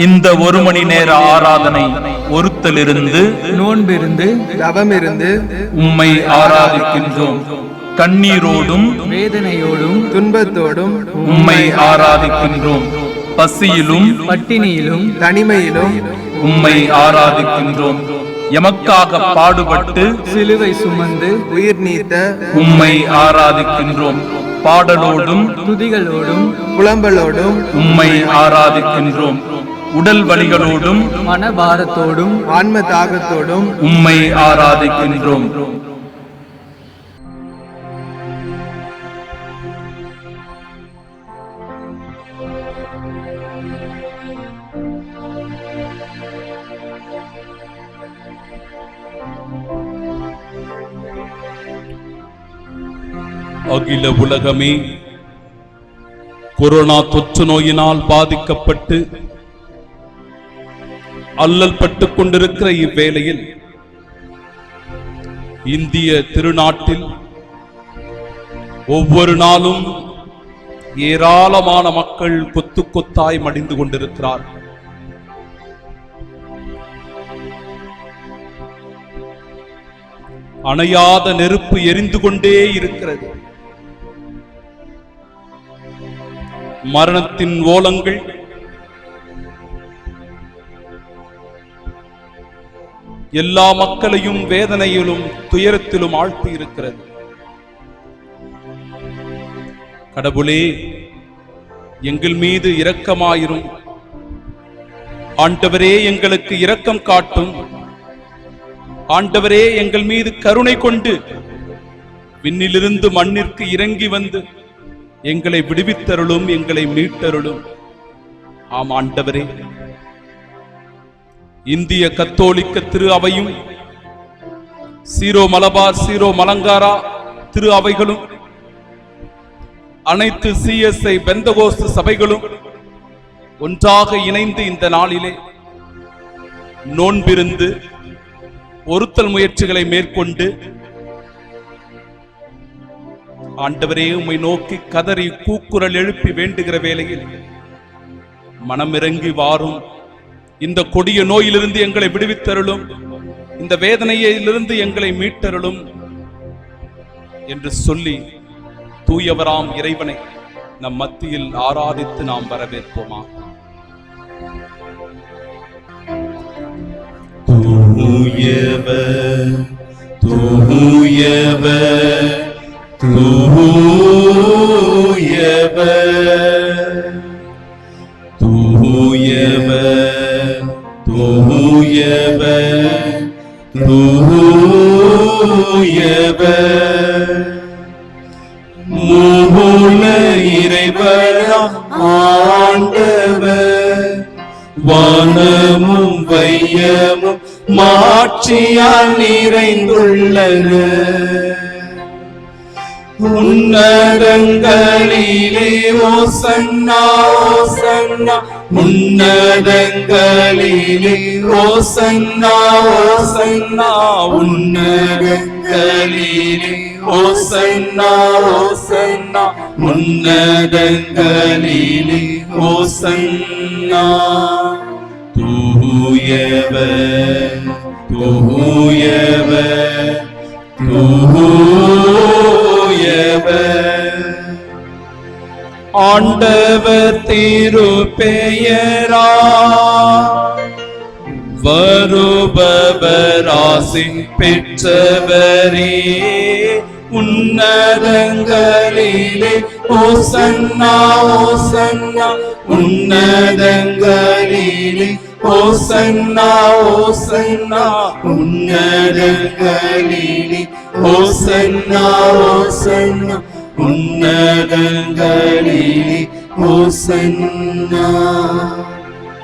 இந்த ஒரு மணி நேர ஆராதனை ஒருத்தலிருந்து நோன்பிருந்து தவமிருந்து உம்மை ஆராதிக்கின்றோம். கண்ணீரோடும் வேதனையோடும் துன்பத்தோடும் உம்மை ஆராதிக்கின்றோம். பசியிலும் பட்டினியிலும் தனிமையிலும் உம்மை ஆராதிக்கின்றோம். எமக்காக பாடுபட்டு சிலுவை சுமந்து உயிர் நீத்த உம்மை ஆராதிக்கின்றோம். பாடலோடும் துதிகளோடும் புலம்பலோடும் உம்மை ஆராதிக்கின்றோம். உடல் வலிகளோடும் மனபாரத்தோடும் ஆன்ம தாகத்தோடும் உம்மை ஆராதிக்கின்றோம். அகில உலகமே கொரோனா தொற்று நோயினால் பாதிக்கப்பட்டு அல்லல் பட்டுக் கொண்டிருக்கிற இவ்வேளையில் இந்திய திருநாட்டில் ஒவ்வொரு நாளும் ஏராளமான மக்கள் கொத்து கொத்தாய் மடிந்து கொண்டிருக்கிறார். அணையாத நெருப்பு எரிந்து கொண்டே இருக்கிறது. மரணத்தின் ஓலங்கள் எல்லா மக்களையும் வேதனையிலும் துயரத்திலும் ஆழ்த்தி இருக்கிறது. கடவுளே, எங்கள் மீது இரக்கமாயிரும். ஆண்டவரே, எங்களுக்கு இரக்கம் காட்டும். ஆண்டவரே, எங்கள் மீது கருணை கொண்டு விண்ணிலிருந்து மண்ணிற்கு இறங்கி வந்து எங்களை விடுவித்தருளும், எங்களை மீட்டருளும். ஆம் ஆண்டவரே, இந்திய கத்தோலிக்க திரு அவையும் சீரோ மலபார் சீரோ மலங்காரா திரு அவைகளும் அனைத்து CSI பெந்தகோஸ்து சபைகளும் ஒன்றாக இணைந்து இந்த நாளிலே நோன்பிருந்து ஒருத்தல் முயற்சிகளை மேற்கொண்டு ஆண்டவரே, உம்மை நோக்கி கதறி கூக்குரல் எழுப்பி வேண்டுகிற வேளையில் மனமிறங்கி வாரும். இந்த கொடிய நோயிலிருந்து எங்களை விடுவித்தருளும், இந்த வேதனையிலிருந்து எங்களை மீட்டருளும் என்று சொல்லி தூயவராம் இறைவனை நம் மத்தியில் ஆராதித்து நாம் வரவேற்போமா. தூயவர் தூயவர் தூயவர் தூயவர் தூயவர் தூயவர் மூல இறைவனாம் ஆண்டவர் வானமும் வையமும் மாட்சியால் நிறைந்துள்ளன. உன்னதங்களிலே ஓசன்னா ஓசன்னா, உன்னதங்களிலே ஓசன்னா ஓசன்னா, உன்னதங்களிலே ஓசன்னா ஓசன்னா, உன்னதங்களிலே ஓசன்னா. தூயவர் தூயவர் தூயவர் ஆண்டவர் திருப்பெயரா வருபவர் ஆசி பெற்றவரே. உன்னதங்களிலே ஓசன்னா ஓசன்னா, உன்னதங்களிலே ஓசன்னா ஓசன்னா, உன்னதங்களிலே ஓசன்னா ஓசன்னா, உன்னதங்களிலே ஓசன்னா.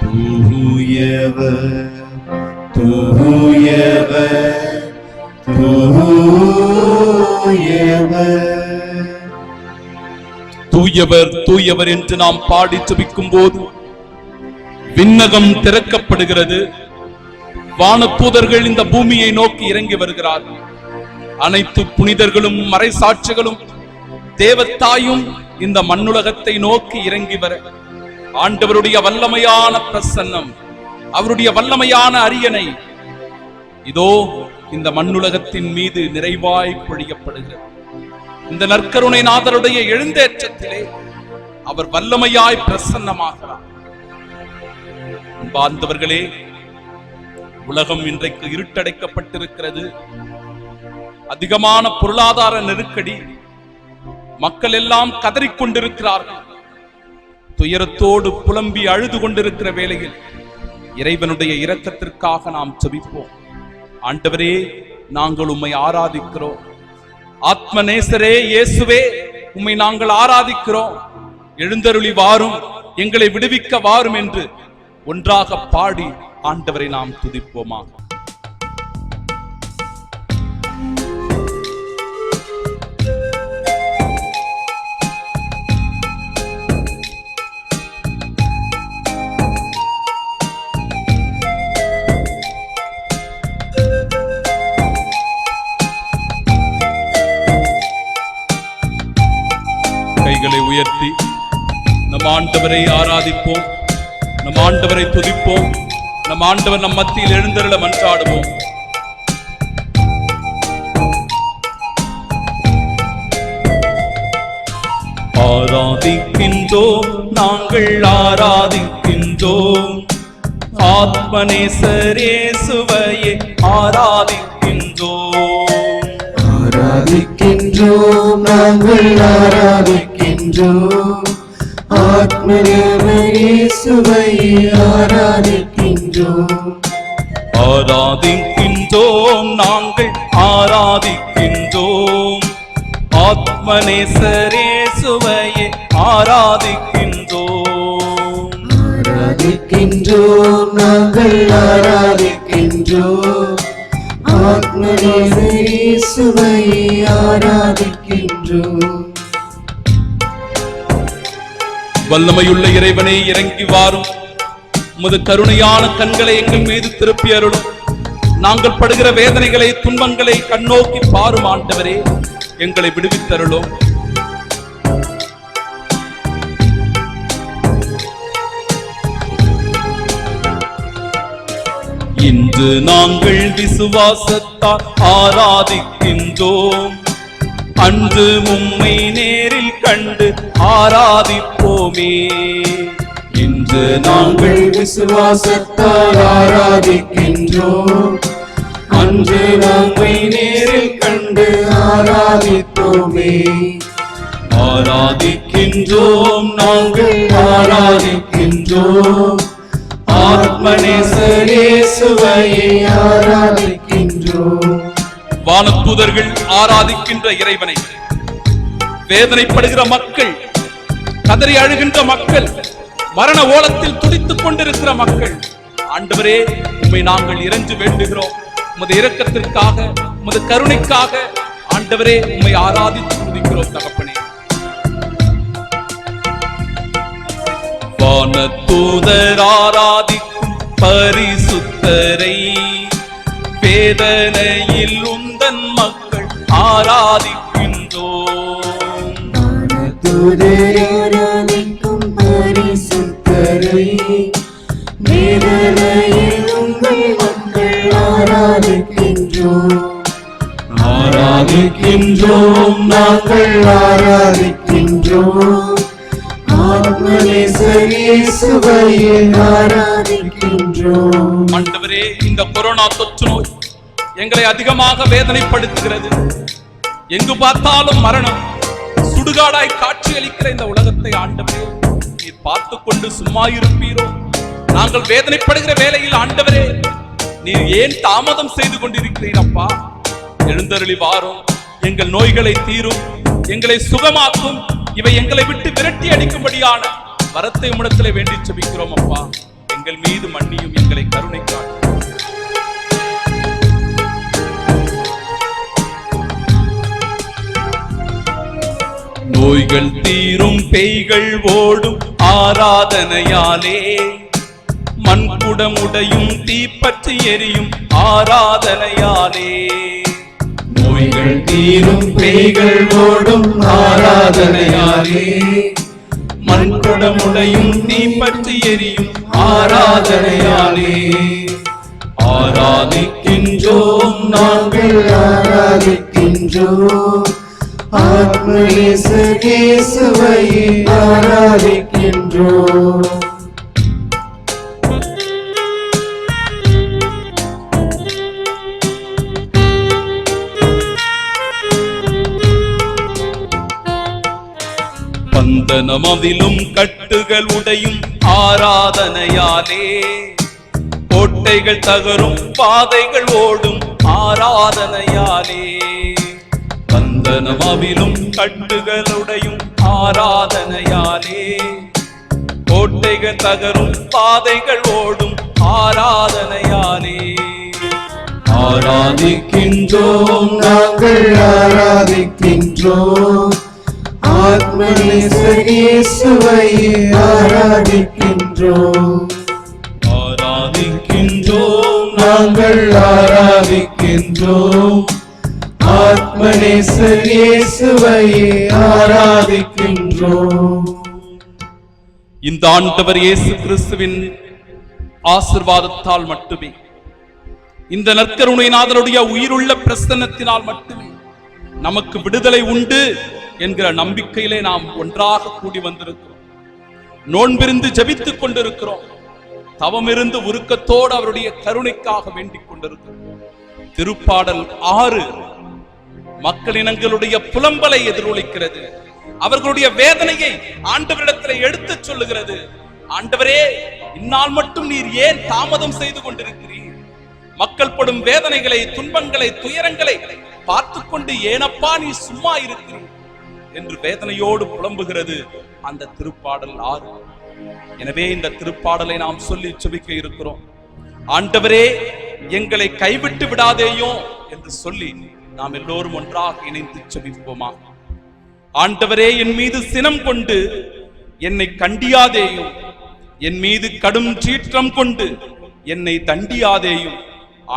தூயவர் தூயவர் தூயவர் தூயவர் என்று நாம் பாடி ஜெபிக்கும் போது விண்ணகம் திறக்கப்படுகிறது. வானதூதர்கள் இந்த பூமியை நோக்கி இறங்கி வருகிறார்கள். அனைத்து புனிதர்களும் மறைசாட்சிகளும் தேவத்தாயும் இந்த மண்ணுலகத்தை நோக்கி இறங்கி வர ஆண்டவருடைய வல்லமையான பிரசன்னம், அவருடைய வல்லமையான அரியணை இதோ இந்த மண்ணுலகத்தின் மீது நிறைவாய் பொழியப்படுகிறது. இந்த நற்கருணை நாதருடைய எழுந்தேற்றத்திலே அவர் வல்லமையாய் பிரசன்னமாகிறார். அன்பார்ந்தவர்களே, உலகம் இன்றைக்கு இருட்டடைக்கப்பட்டிருக்கிறது. அதிகமான பொருளாதார நெருக்கடி, மக்கள் எல்லாம் கதறிக்கொண்டிருக்கிறார்கள். துயரத்தோடு புலம்பி அழுது கொண்டிருக்கிற வேளையில் இறைவனுடைய இரக்கத்திற்காக நாம் ஜெபிப்போம். ஆண்டவரே, நாங்கள் உம்மை ஆராதிக்கிறோம். ஆத்மநேசரே இயேசுவே, உம்மை நாங்கள் ஆராதிக்கிறோம். எழுந்தருளி வாரும், எங்களை விடுவிக்க வாரும் என்று ஒன்றாக பாடி ஆண்டவரை நாம் துதிப்போமாக. கைகளை உயர்த்தி நம் ஆண்டவரை ஆராதிப்போம், நம் ஆண்டவரை துதிப்போம். நம் ஆண்டவர் நம் மத்தியில் எழுந்தருள மன்றாடுவோம். ஆராதிக்கின்றோம், நாங்கள் ஆராதிக்கின்றோம். ஆத்மநேசர் இயேசுவையே ஆராதிக்கின்றோம். ஆராதிக்கின்றோம், நாங்கள் ஆராதிக்கின்றோம். ஆத்மநேசர் இயேசுவையே ஆராதிக்கின்றோம். ஆராதிக்கின்றோம், நாங்கள் ஆராதிக்கின்றோம். ஆத்மநேசர் இயேசுவையே ஆராதிக்கின்றோம். ஆராதிக்கின்றோம், நாங்கள் ஆராதிக்கின்றோம். ஆத்மநேசர் இயேசுவையே ஆராதிக்கின்றோம். வல்லமையுள்ள இறைவனே, இறங்கி வாரும். உமது கருணையான கண்களை எங்கள் மீது திருப்பி அருளும். நாங்கள் படுகிற வேதனைகளை, துன்பங்களை கண்ணோக்கி பாரும். ஆண்டவரே, எங்களை விடுவித்தருளும். இன்று நாங்கள் விசுவாசத்தால் ஆராதிக்கின்றோம். அன்று உம்மை நேரில் கண்டு ஆராதிப்போமே. இன்று நாங்கள் விசுவாசத்தால் ஆராதிக்கின்றோம். அன்று நம்மை நேரில் கண்டு ஆராதிப்போமே. ஆராதிக்கின்றோம், நாங்கள் ஆராதிக்கின்றோம். ஆத்மநேசர் இயேசுவையே ஆராதிக்கின்றோம். வானதூதர்கள் ஆராதிக்கின்ற இறைவனை, வேதனைப்படுகிற மக்கள், கதறி அழுகின்ற மக்கள், மரண ஓலத்தில் துடித்துக் கொண்டிருக்கிற மக்கள், ஆண்டவரே, உம்மை நாங்கள் இறைஞ்சு வேண்டுகிறோம். உமது இரக்கத்திற்காக, உமது கருணைக்காக ஆண்டவரே, உம்மை ஆராதித்து துதிக்கிறோம் தகப்பனே. வானதூதர் ஆராதிக்கும் பரிசுத்தரை, வேதனையில் உந்தன் மக்கள் ஆராதிக்கின்றோம். ஆராதிக்கும் பரிசுத்தரை, வேதனையில் உங்கள் மக்கள் ஆராதிக்கின்றோம். ஆராதிக்கின்றோம், நாங்கள் ஆராதிக்கின்றோம். ஆத்மநேசர் இயேசுவையே ஆராதிக்கின்றோம். ஆண்டவரே, இந்த கொரோனா தொற்று நோய் எங்களை அதிகமாக வேதனைப்படுத்துகிறது. எங்கு பார்த்தாலும் மரணம், சுடுகாடாய் காட்சியளிக்கிற இந்த உலகத்தை ஆண்டவரே, நீர் பார்த்து கொண்டு சும்மா இருப்பீரோ? நாங்கள் வேதனைப்படுகிற வேளையில் ஆண்டவரே, நீர் ஏன் தாமதம் செய்து கொண்டிருக்கிறீர்? அப்பா, எழுந்தருளி வாரும், எங்கள் நோய்களை தீரும், எங்களை சுகமாக்கும். இவை எங்களை விட்டு விரட்டி அடிக்கும்படியான வரத்தை உம்மிடத்திலே வேண்டி ஜெபிக்கிறோம். அப்பா, எங்கள் மீது மன்னியும், எங்களை கருணை காட்டும். நோய்கள் தீரும், பேய்கள் ஓடும் ஆராதனையாலே, மண்குடமுடையும் தீப்பற்றி எரியும் ஆராதனையாலே. நோய்கள் தீரும், பேய்கள் ஓடும் ஆராதனையாலே, மண்குடமுடையும் தீப்பற்றி எரியும் ஆராதனையாலே ஆராதிக்கின்றோம் நாங்கள் ஆராதிக்கின்றோம் ஆத்மேசுவை ஆராதிக்கின்றோம். பந்தனமதிலும் கட்டுகள் உடையும் ஆராதனையாலே கோட்டைகள் தகரும் பாதைகள் ஓடும் ஆராதனையாலே பந்தனமதிலும் கட்டுகளுடையும் ஆராதனையாலே கோட்டைகள் தகரும் பாதைகள் ஓடும் ஆராதனையாலே ஆராதிக்கின்றோம் நாங்கள் ஆராதிக்கின்றோம் ஆத்மேசுவை ஆராதிக்கின்றோம். ஆராதிக்கின்றோம் நாங்கள் ஆராதிக்கின்றோம் ஆத்மேசுவை ஆராதிக்கின்றோம். இந்த ஆண்டவர் இயேசு கிறிஸ்துவின் ஆசீர்வாதத்தால் மட்டுமே, இந்த நற்கருணைநாதனுடைய உயிருள்ள பிரசன்னத்தினால் மட்டுமே நமக்கு விடுதலை உண்டு என்கிற நம்பிக்கையிலே நாம் ஒன்றாக கூடி வந்திருக்கிறோம். நோன்பிருந்து ஜெபித்துக் கொண்டிருக்கிறோம். தவமிருந்து உருக்கத்தோடு அவருடைய கருணைக்காக வேண்டிக் கொண்டிருக்கிறோம். திருப்பாடல் 6 மக்களினங்களுடைய புலம்பலை எதிரொலிக்கிறது. அவர்களுடைய வேதனையை ஆண்டவரிடத்தில் எடுத்துச் சொல்லுகிறது. ஆண்டவரே, இந்நாள் மட்டும் நீர் ஏன் தாமதம் செய்து கொண்டிருக்கிறீர்? மக்கள் படும் வேதனைகளை, துன்பங்களை, துயரங்களை பார்த்துக் கொண்டு ஏனப்பா நீ சும்மா இருக்கிறீர் என்று வேதனையோடு புலம்புகிறது அந்த திருப்பாடல் 6. எனவே இந்த திருப்பாடலை நாம் சொல்லி செபிக்க இருக்கிறோம். ஆண்டவரே, எங்களை கைவிட்டு விடாதேயோ என்று சொல்லி நாம் எல்லோரும் ஒன்றாக இணைந்து செபிப்போமா. ஆண்டவரே, என் மீது சினம் கொண்டு என்னை கண்டியாதேயும், என் மீது கடும் சீற்றம் கொண்டு என்னை தண்டியாதேயும்.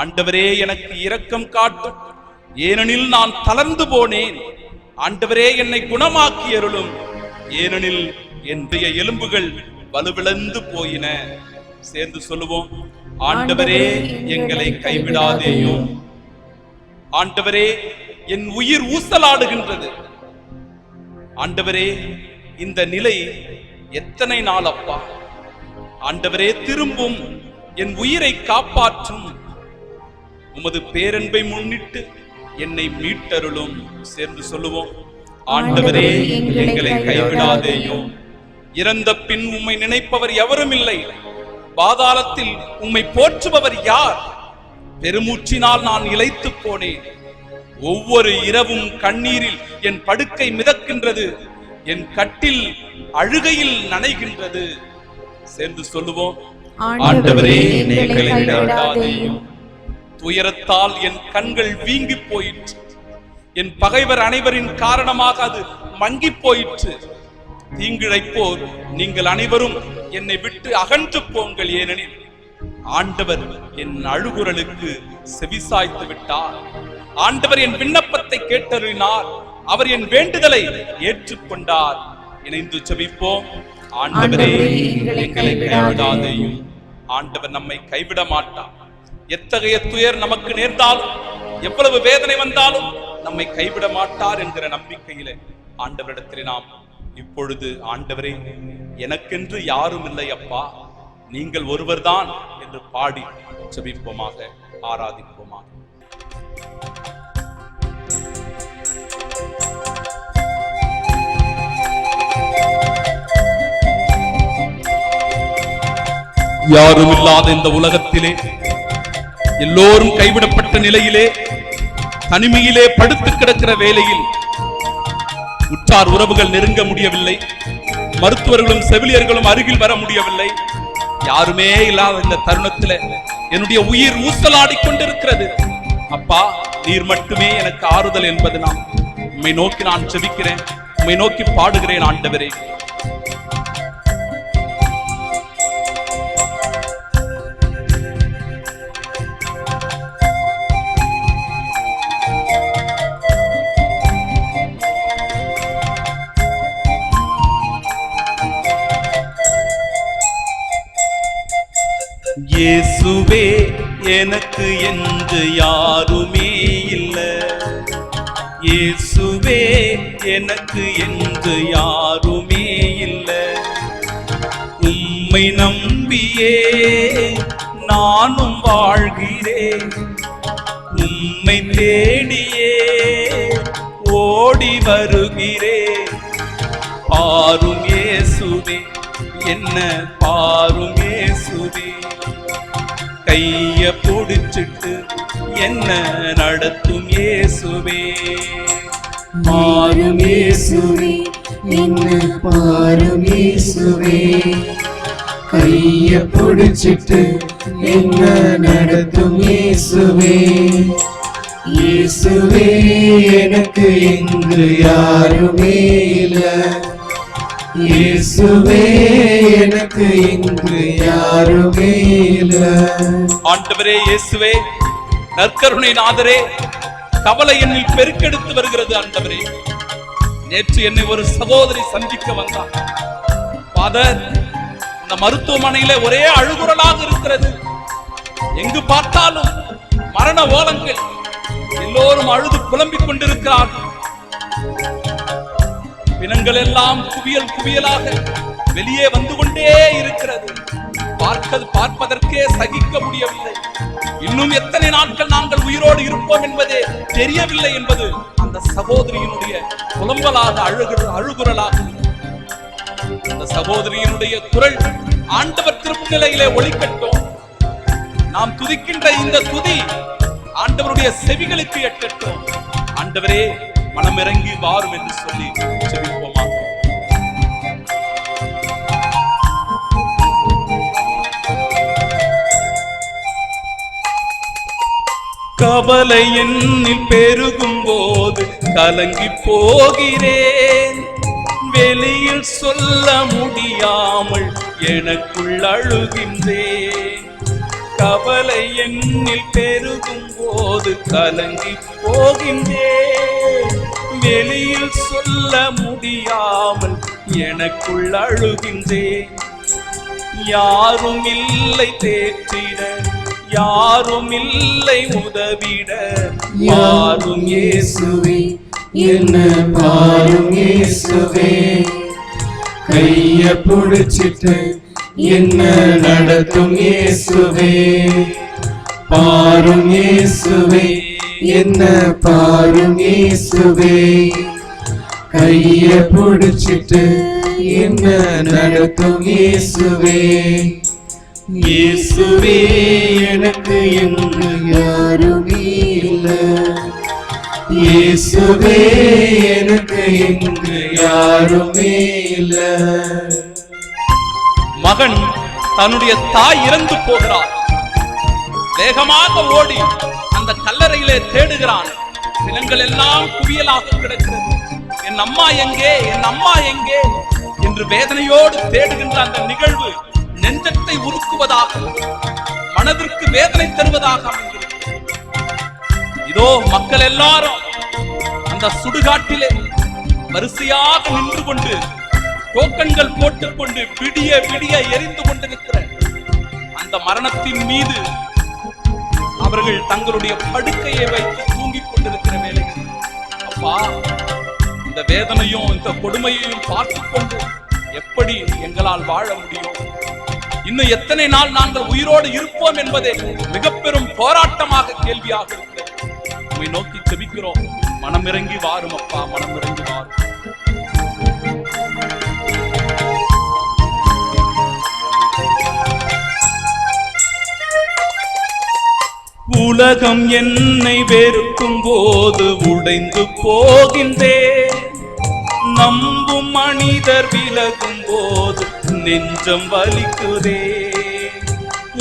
ஆண்டவரே, எனக்கு இரக்கம் காட்டும், ஏனெனில் நான் தளர்ந்து போனேன். ஆண்டவரே, என்னை குணமாக்கி அருளும், ஏனெனில் என்னுடைய எலும்புகள் வலுவிழந்து போயின. சேர்ந்து சொல்லுவோம். ஆண்டவரே, எங்களை கைவிடாதேயும். ஆண்டவரே, என் உயிர் ஊசலாடுகின்றது. ஆண்டவரே, இந்த நிலை எத்தனை நாள் அப்பா? ஆண்டவரே, திரும்பும், என் உயிரை காப்பாற்றும். உமது பேரன்பை முன்னிட்டு என்னை மீட்டருளும். சேர்ந்து சொல்லுவோம். ஆண்டவரே, எங்களை கைவிடாதேயும். இறந்த பின் உம்மை நினைப்பவர் எவரும் இல்லை. பாதாளத்தில் உம்மை போற்றுபவர் யார்? பெருமூச்சினால் நான் இளைத்து போனேன். ஒவ்வொரு இரவும் கண்ணீரில் என் படுக்கை மிதக்கின்றது, என் கட்டில் அழுகையில் நனைகின்றது. சேர்ந்து சொல்லுவோம். ஆண்டவரே, எங்களை கைவிடாதேயும். துயரத்தால் என் கண்கள் வீங்கி போயிற்று. என் பகைவர் அனைவரின் காரணமாக அது மங்கி போயிற்று. தீங்கிழைப்போர் நீங்கள் அனைவரும் என்னை விட்டு அகன்று போங்கள், ஏனெனில் ஆண்டவர் என் அழுகுரலுக்கு செவிசாய்த்து விட்டார். ஆண்டவர் என் விண்ணப்பத்தை கேட்டருளினார். அவர் என் வேண்டுதலை ஏற்றுக்கொண்டார். இணைந்து ஜெபிப்போம். ஆண்டவரே, எங்களை கைவிடாதேயும். ஆண்டவர் நம்மை கைவிட மாட்டார். எத்தகைய துயர் நமக்கு நேர்ந்தாலும், எவ்வளவு வேதனை வந்தாலும் நம்மை கைவிட மாட்டார் என்கிற நம்பிக்கையிலே ஆண்டவரிடத்தில் நாம் இப்பொழுது, ஆண்டவரே, எனக்கென்று யாரும் இல்லை அப்பா, நீங்கள் ஒருவர்தான் என்று பாடி ஜெபிப்போமாக, ஆராதிப்போமாக. யாரும் இல்லாத இந்த உலகத்திலே, எல்லோரும் கைவிடப்பட்ட நிலையிலே, தனிமையிலே படுத்து கிடக்கிற வேளையில் உற்றார் உறவுகள் நெருங்க முடியவில்லை. மருத்துவர்களும் செவிலியர்களும் அருகில் வர முடியவில்லை. யாருமே இல்லாத இந்த தருணத்தில் என்னுடைய உயிர் ஊசலாடி கொண்டிருக்கிறது. அப்பா, நீர் மட்டுமே எனக்கு ஆறுதல் என்பது நான் உம்மை நோக்கி நான் ஜெபிக்கிறேன், உம்மை நோக்கி பாடுகிறேன். ஆண்டவரே, இயேசுவே எனக்கு என்று யாருமே இல்லை, இயேசுவே எனக்கு என்று யாருமே இல்லை. உம்மை நம்பியே நானும் வாழ்கிறேன், உம்மை தேடியே ஓடி வருகிறேன். பாரும் இயேசுவே என்ன பாரும் இயேசுவே, கைய பிடிச்சிட்டு என்ன நடத்தும் இயேசுவே. பாரும் இயேசுவே என்ன பாரும் இயேசுவே, கைய பிடிச்சிட்டு என்ன நடத்தும் இயேசுவே. இயேசுவே எனக்கு இங்கு யாருமே இல்லை, இயேசுவே எனக்கு இங்கு யாருமே இல்லை. ஆண்டவரே இயேசுவே, நற்கருணை நாதரே, கவலை என்னில் பெருக்கெடுத்து வருகிறது. ஆண்டவரே, நேற்று என்னை ஒரு சகோதரி சந்திக்க வந்தார். ஃபாதர், இந்த மருத்துவமனையில ஒரே அழுகுரலாக இருக்கிறது, எங்கு பார்த்தாலும் மரண ஓலங்கள், எல்லோரும் அழுது புலம்பிக் கொண்டிருக்கிறார்கள். பிணங்கள் எல்லாம் குவியல் குவியலாக வெளியே வந்து கொண்டே இருக்கிறது. பார்ப்பதற்கே சகிக்க முடியவில்லை. இன்னும் எத்தனை நாட்கள் நாங்கள் உயிரோடு இருப்போம் என்பதே தெரியவில்லை என்பது அந்த சகோதரியினுடைய புலம்பலாக அழுகுரலாக. அந்த சகோதரியினுடைய குரல் ஆண்டவர் திருநிலையிலே ஒலிக்கட்டும். நாம் துதிக்கின்ற இந்த துதி ஆண்டவருடைய செவிகளுக்கு எட்டட்டும். ஆண்டவரே, மனமிறங்கி வாரும் என்று சொல்லி ஜெபிப்போமா. கவலை என்னில் பெருகும் போது கலங்கி போகிறேன், வெளியில் சொல்ல முடியாமல் எனக்குள் அழுகின்றேன். கவலை என்னில் பெருகும் போது கலங்கி போகின்றேன், வெளியில் சொல்ல முடியாமல் எனக்குள் அழுகின்றேன். யாரும் இல்லை தேற்றிட, யாரும் இல்லை உதவிட, யாரும் இயேசுவே என்ன பாரும் இயேசுவே, கைய பிடிச்சிட்டு என்ன நடத்தும் இயேசுவே. பாரும் இயேசுவே என்ன பாரும் இயேசுவே, கைய பிடிச்சிட்டு என்ன நடத்தும் இயேசுவே. இயேசுவே எனக்கு எங்கு யாருமே இல்லை, இயேசுவே எனக்கு எங்கு யாருமே இல்லை. மகன் தன்னுடைய தாய் இறந்து போகிறார். வேகமாக ஓடி அந்த கல்லறையிலே தேடுகிறான். பிணங்கள் எல்லாம் குவியலாக கிடக்கிறது. என் அம்மா எங்கே, என் அம்மா எங்கே என்று வேதனையோடு தேடுகின்ற அந்த நிகழ்வு நெஞ்சத்தை உருக்குவதாக, மனதிற்கு வேதனை தருவதாக அமைந்திருக்கிறது. இதோ மக்கள் எல்லாரும் அந்த சுடுகாட்டிலே வரிசையாக நின்று கொண்டு டோக்கன்கள் போட்டுக்கொண்டு விடிய விடிய எரிந்து கொண்டிருக்கிற அந்த மரணத்தின் மீது அவர்கள் தங்களுடைய படுக்கையை வைத்து தூங்கிக் கொண்டிருக்கிற வேளையில், அப்பா, இந்த வேதனையும் இந்த கொடுமையையும் பார்த்துக் கொண்டு எப்படி எங்களால் வாழ முடியும்? இன்னும் எத்தனை நாள் நாங்கள் உயிரோடு இருப்போம் என்பதே மிக பெரும் போராட்டமாக கேள்வியாக இருக்கிறது. உம்மை நோக்கி ஜெபிக்கிறோம். மனமிறங்கி வாரும் அப்பா, மனமிறங்கி வாரும். உலகம் என்னை வெறுக்கும் போது உடைந்து போகின்றேன், நம்பும் மனிதர் விலகும் போது நெஞ்சம் வலிக்குதே.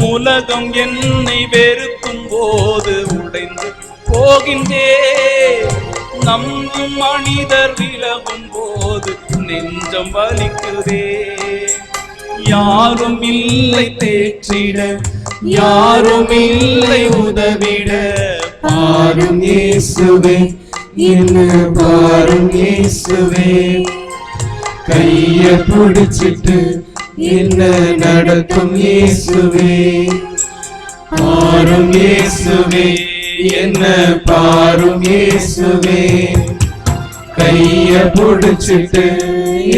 உலகம் என்னை வெறுக்கும் போது உடைந்து போகின்றேன், நம்பும் மனிதர் விலகும் போது நெஞ்சம் வலிக்குதே. யாரும் இல்லை தேற்றிட, யாரும் இல்லை உதவிட, பாரும் இயேசுவே என்ன பாரும் இயேசுவே, கைய பிடிச்சிட்டு என்ன நடத்தும் இயேசுவே பாரும் இயேசுவே என்ன பாரும் இயேசுவே கைய புடிச்சிட்டு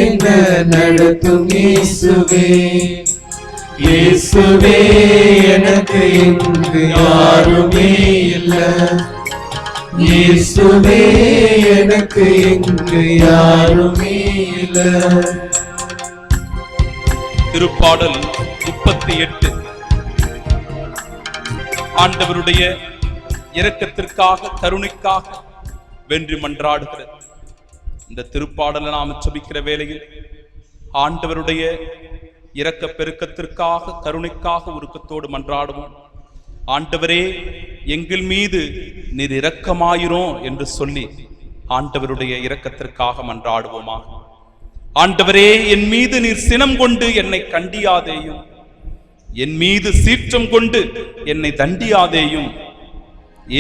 என்ன நடத்தும் இயேசுவே இயேசுவே எனக்கு இங்கு யாருமே இல்ல இயேசுவே எனக்கு இங்கு யாருமே இல்ல. திருப்பாடல் 38 ஆண்டவருடைய இரக்கத்திற்காக கருணைக்காக வென்று மன்றாடுகிறது. இந்த திருப்பாடலை நாம் ஜெபிக்கிற வேளையில் ஆண்டவருடைய இரக்க பெருக்கத்திற்காக கருணைக்காக உருக்கத்தோடு மன்றாடுவோம். ஆண்டவரே எங்கள் மீது நீர் இரக்கமாயிரும் என்று சொல்லி ஆண்டவருடைய இரக்கத்திற்காக மன்றாடுவோமா. ஆண்டவரே என் மீது நீர் சினம் கொண்டு என்னை கண்டியாதேயும், என் மீது சீற்றம் கொண்டு என்னை தண்டியாதேயும்.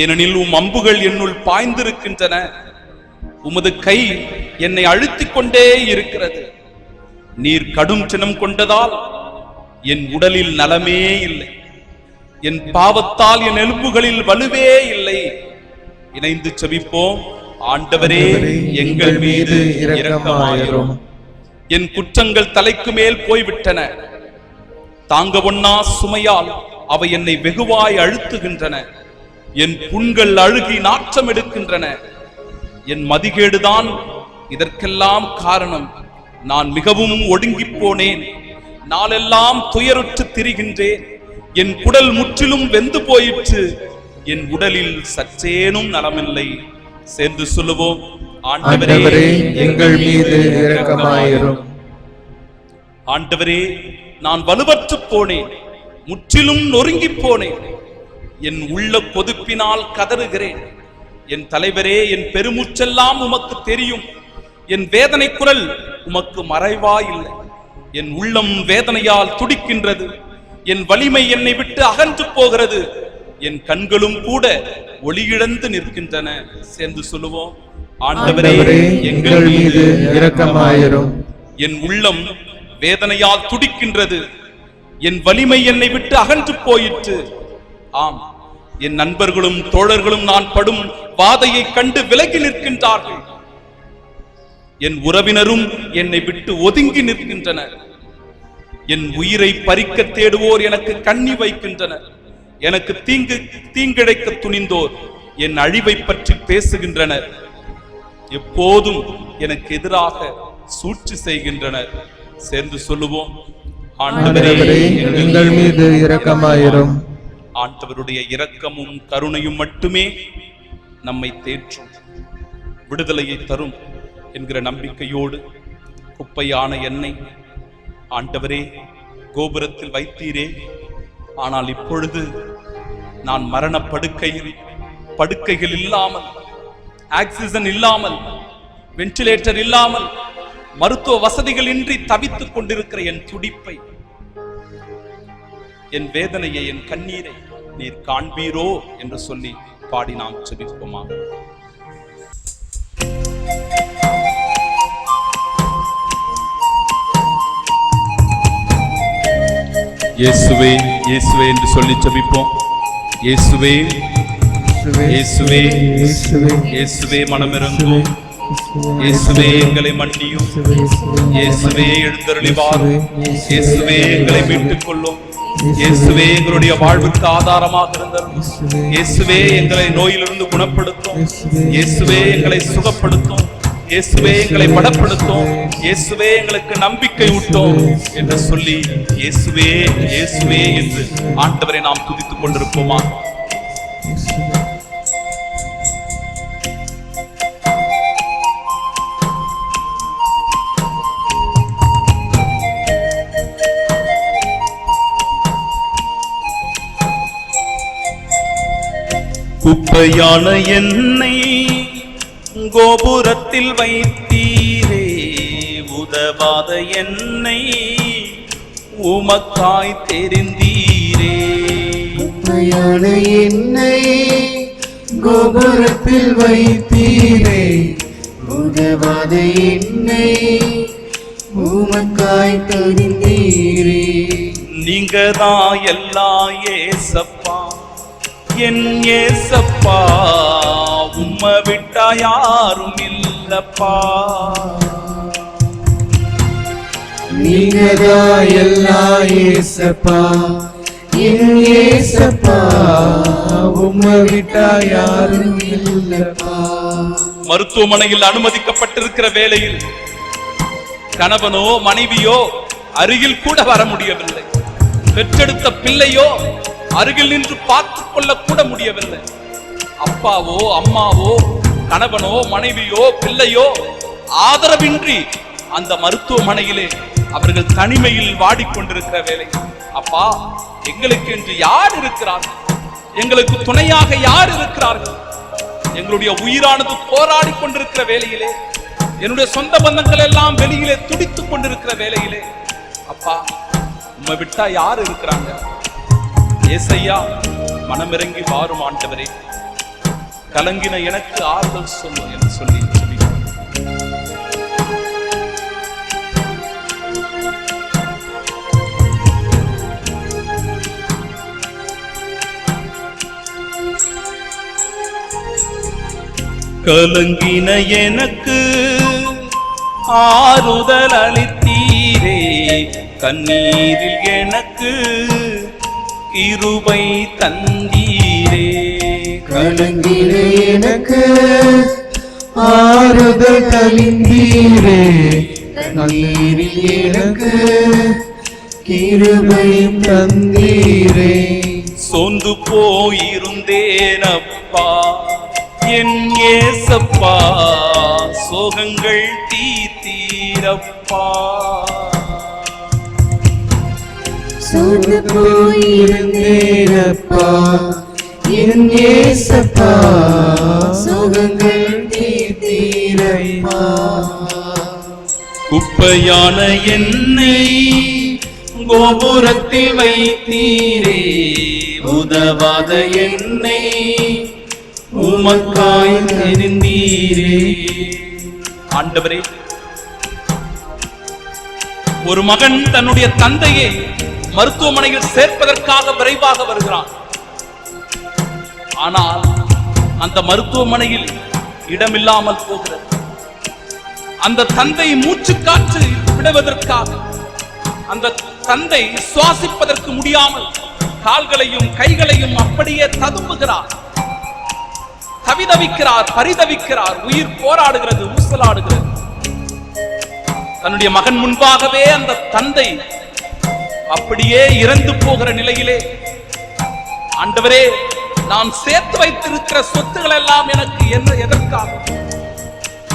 ஏனெனில் உம் அம்புகள் என்னுள் பாய்ந்திருக்கின்றன, உமது கை என்னை அழுத்திக் கொண்டே இருக்கிறது. நீர் கடும் சினம் கொண்டதால் என் உடலில் நலமே இல்லை, என் பாவத்தால் என் எலும்புகளில் வலுவே இல்லை. இணைந்து செபிப்போம். ஆண்டவரே எங்கள் மீது இரக்கமாயிரும். என் குற்றங்கள் தலைக்கு மேல் போய்விட்டன, தாங்க ஒண்ணா சுமையால் அவை என்னை வெகுவாய் அழுத்துகின்றன. என் புண்கள் அழுகி நாற்றம் எடுக்கின்றன. என் மதிகேடுதான் இதற்கெல்லாம் காரணம். நான் மிகவும் ஒடுங்கி போனேன், நாளெல்லாம் துயருற்று திரிகின்றேன். என் குடல் முற்றிலும் வெந்து போயிற்று, என் உடலில் சற்றேனும் நலமில்லை. சேர்ந்து சொல்லுவோம். ஆண்டவரே எங்கள் மீது இரக்கமாயிரும். ஆண்டவரே நான் வலுவற்று போனேன், முற்றிலும் நொறுங்கி போனேன். என் உள்ள கொதிப்பினால் கதறுகிறேன். என் தலைவரே என் பெருமூச்செல்லாம் உமக்கு தெரியும். என் வேதனை குரல் உமக்கு மறைவாயில்லை. என் உள்ளம் வேதனையால் துடிக்கின்றது, என் வலிமை என்னை விட்டு அகன்று போகிறது. என் கண்களும் கூட ஒளியிழந்து நிற்கின்றன. சேர்ந்து சொல்லுவோம். ஆண்டவரே எங்கள் மீது இரக்கமாயிரும். என் உள்ளம் வேதனையால் துடிக்கின்றது, என் வலிமை என்னை விட்டு அகன்று போயிற்று. ஆம், என் நண்பர்களும் தோழர்களும் நான் படும் வாதையை கண்டு விலகி நிற்கின்றார்கள். என் உறவினரும் என்னை விட்டு ஒதுங்கி நிற்கின்றனர். என் உயிரை பறிக்க தேடுவோர் எனக்கு கண்ணி வைக்கின்றனர். எனக்கு தீங்கிழைக்க துணிந்தோர் என் அழிவை பற்றி பேசுகின்றனர். எப்போதும் எனக்கு எதிராக சூழ்ச்சி செய்கின்றனர். சேர்ந்து சொல்லுவோம். ஆண்டவரே எங்கள் மீது இரக்கமாயிரும். ஆண்டவருடைய இரக்கமும் கருணையும் மட்டுமே நம்மை தேற்றும், விடுதலையை தரும் என்கிற நம்பிக்கையோடு குப்பையான என்னை ஆண்டவரே கோபுரத்தில் வைத்தீரே. ஆனால் இப்பொழுது நான் மரண படுக்கைகள் இல்லாமல், ஆக்சிஜன் இல்லாமல், வென்டிலேட்டர் இல்லாமல், மருத்துவ வசதிகள் இன்றி தவித்துக் கொண்டிருக்கிற என் துடிப்பை, என் வேதனையை, என் கண்ணீரை நீர் காண்பீரோ என்று சொல்லி பாடி நாம் ஜெபிப்போமா. இயேசுவே இயேசுவே என்று சொல்லி ஜெபிப்போம். இயேசுவே இயேசுவே இயேசுவே மனமிரங்கும். இயேசுவே எங்களை மன்னியும். இயேசுவே எழுந்தருளி வாரும். இயேசுவே எங்களை மீட்டுக் கொள்ளும். இயேசுவே எங்களுடைய வாழ்வுக்கு ஆதாரமாக இருந்தரும். இயேசுவே எங்களை நோயிலிருந்து குணப்படுத்தும். இயேசுவே எங்களை சுகப்படுத்தும். இயேசுவே எங்களை பலப்படுத்தும். இயேசுவே எங்களுக்கு நம்பிக்கை ஊட்டும் என்று சொல்லி இயேசுவே இயேசுவே என்று ஆண்டவரை நாம் துதித்துக் கொண்டிருப்போமா. குப்பையான என்னை கோபுரத்தில் வைத்தீரே, உதவாத என்னை உமக்காய் தெரிந்தீரே. குப்பையான என்னை கோபுரத்தில் வைத்தீரே, உதவாத என்னை உமக்காய் தெரிந்தீரே. நீங்க தான் எல்லாம் ஏசப்பா, என் ஏசப்பா, உம்மை விட்டா யாரும் இல்லப்பா. நீங்கதான் எல்லாம் ஏசப்பா, என் ஏசப்பா, உம்மை விட்டா யாரும் இல்லப்பா. மருத்துவமனையில் அனுமதிக்கப்பட்டிருக்கிற வேளையில் கணவனோ மனைவியோ அருகில் கூட வர முடியவில்லை. பெற்றெடுத்த பிள்ளையோ அருகில் நின்று பார்த்துக் கொள்ள கூட முடியவில்லை. அப்பாவோ அம்மாவோ கணவனோ மனைவியோ பிள்ளையோ ஆதரவின்றி அந்த மருத்துவமனையிலே அவர்கள் தனிமையில் வாடிக்கொண்டிருக்கிற வேலை. அப்பா, எங்களுக்கு என்று யார் இருக்கிறார்கள்? எங்களுக்கு துணையாக யார் இருக்கிறார்கள்? எங்களுடைய உயிரானது போராடி கொண்டிருக்கிற வேளையிலே, என்னுடைய சொந்த பந்தங்கள் எல்லாம் வெளியிலே துடித்துக் கொண்டிருக்கிற வேளையிலே, அப்பா, உம்மை விட்டா யார் இருக்கிறாங்க? ஏசையா, மனமிறங்கி வாரும் ஆண்டவரே, கலங்கின எனக்கு ஆறுதல் சொல்லும் என்று சொல்லி கலங்கின எனக்கு ஆறுதல் அளித்தீரே, கண்ணீரில் எனக்கு கிருபை தந்தீரே. கலங்கின எனக்கு ஆறுதல் தந்தீரே, கண்ணீரில் எனக்கு கிருபை தந்தீரே. சோர்ந்து போயிருந்தேனப்பா, என் ஏசப்பா, சோகங்கள் தீர்த்தீரப்பா. சோர்ந்து போயிருந்தேனப்பா, என் ஏசப்பா, சோகங்கள் தீர்த்தீரப்பா. குப்பையான என்னை கோபுரத்தில் வைத்தீரே, உதவாத என்னை உமக்காய் தெரிந்தீரே. ஆண்டவரே, ஒரு மகன் தன்னுடைய தந்தையை மருத்துவமனையில் சேர்ப்பதற்காக விரைவாக வருகிறான். ஆனால் அந்த மருத்துவமனையில் இடமில்லாமல் போகிறது. அந்த தந்தை மூச்சு காற்று விடுவதற்காக, அந்த தந்தை சுவாசிப்பதற்கு முடியாமல் கால்களையும் கைகளையும் அப்படியே ததும்புகிறார், தவிதவிக்கிறார், பரிதவிக்கிறார். உயிர் போராடுகிறது, ஊசலாடுகிறது. தன்னுடைய மகன் முன்பாகவே அந்த தந்தை அப்படியே இறந்து போகிற நிலையிலே, ஆண்டவரே, நான் சேர்த்து வைத்திருக்கிற சொத்துக்கள் எல்லாம் எனக்கு என்ன எதற்காக?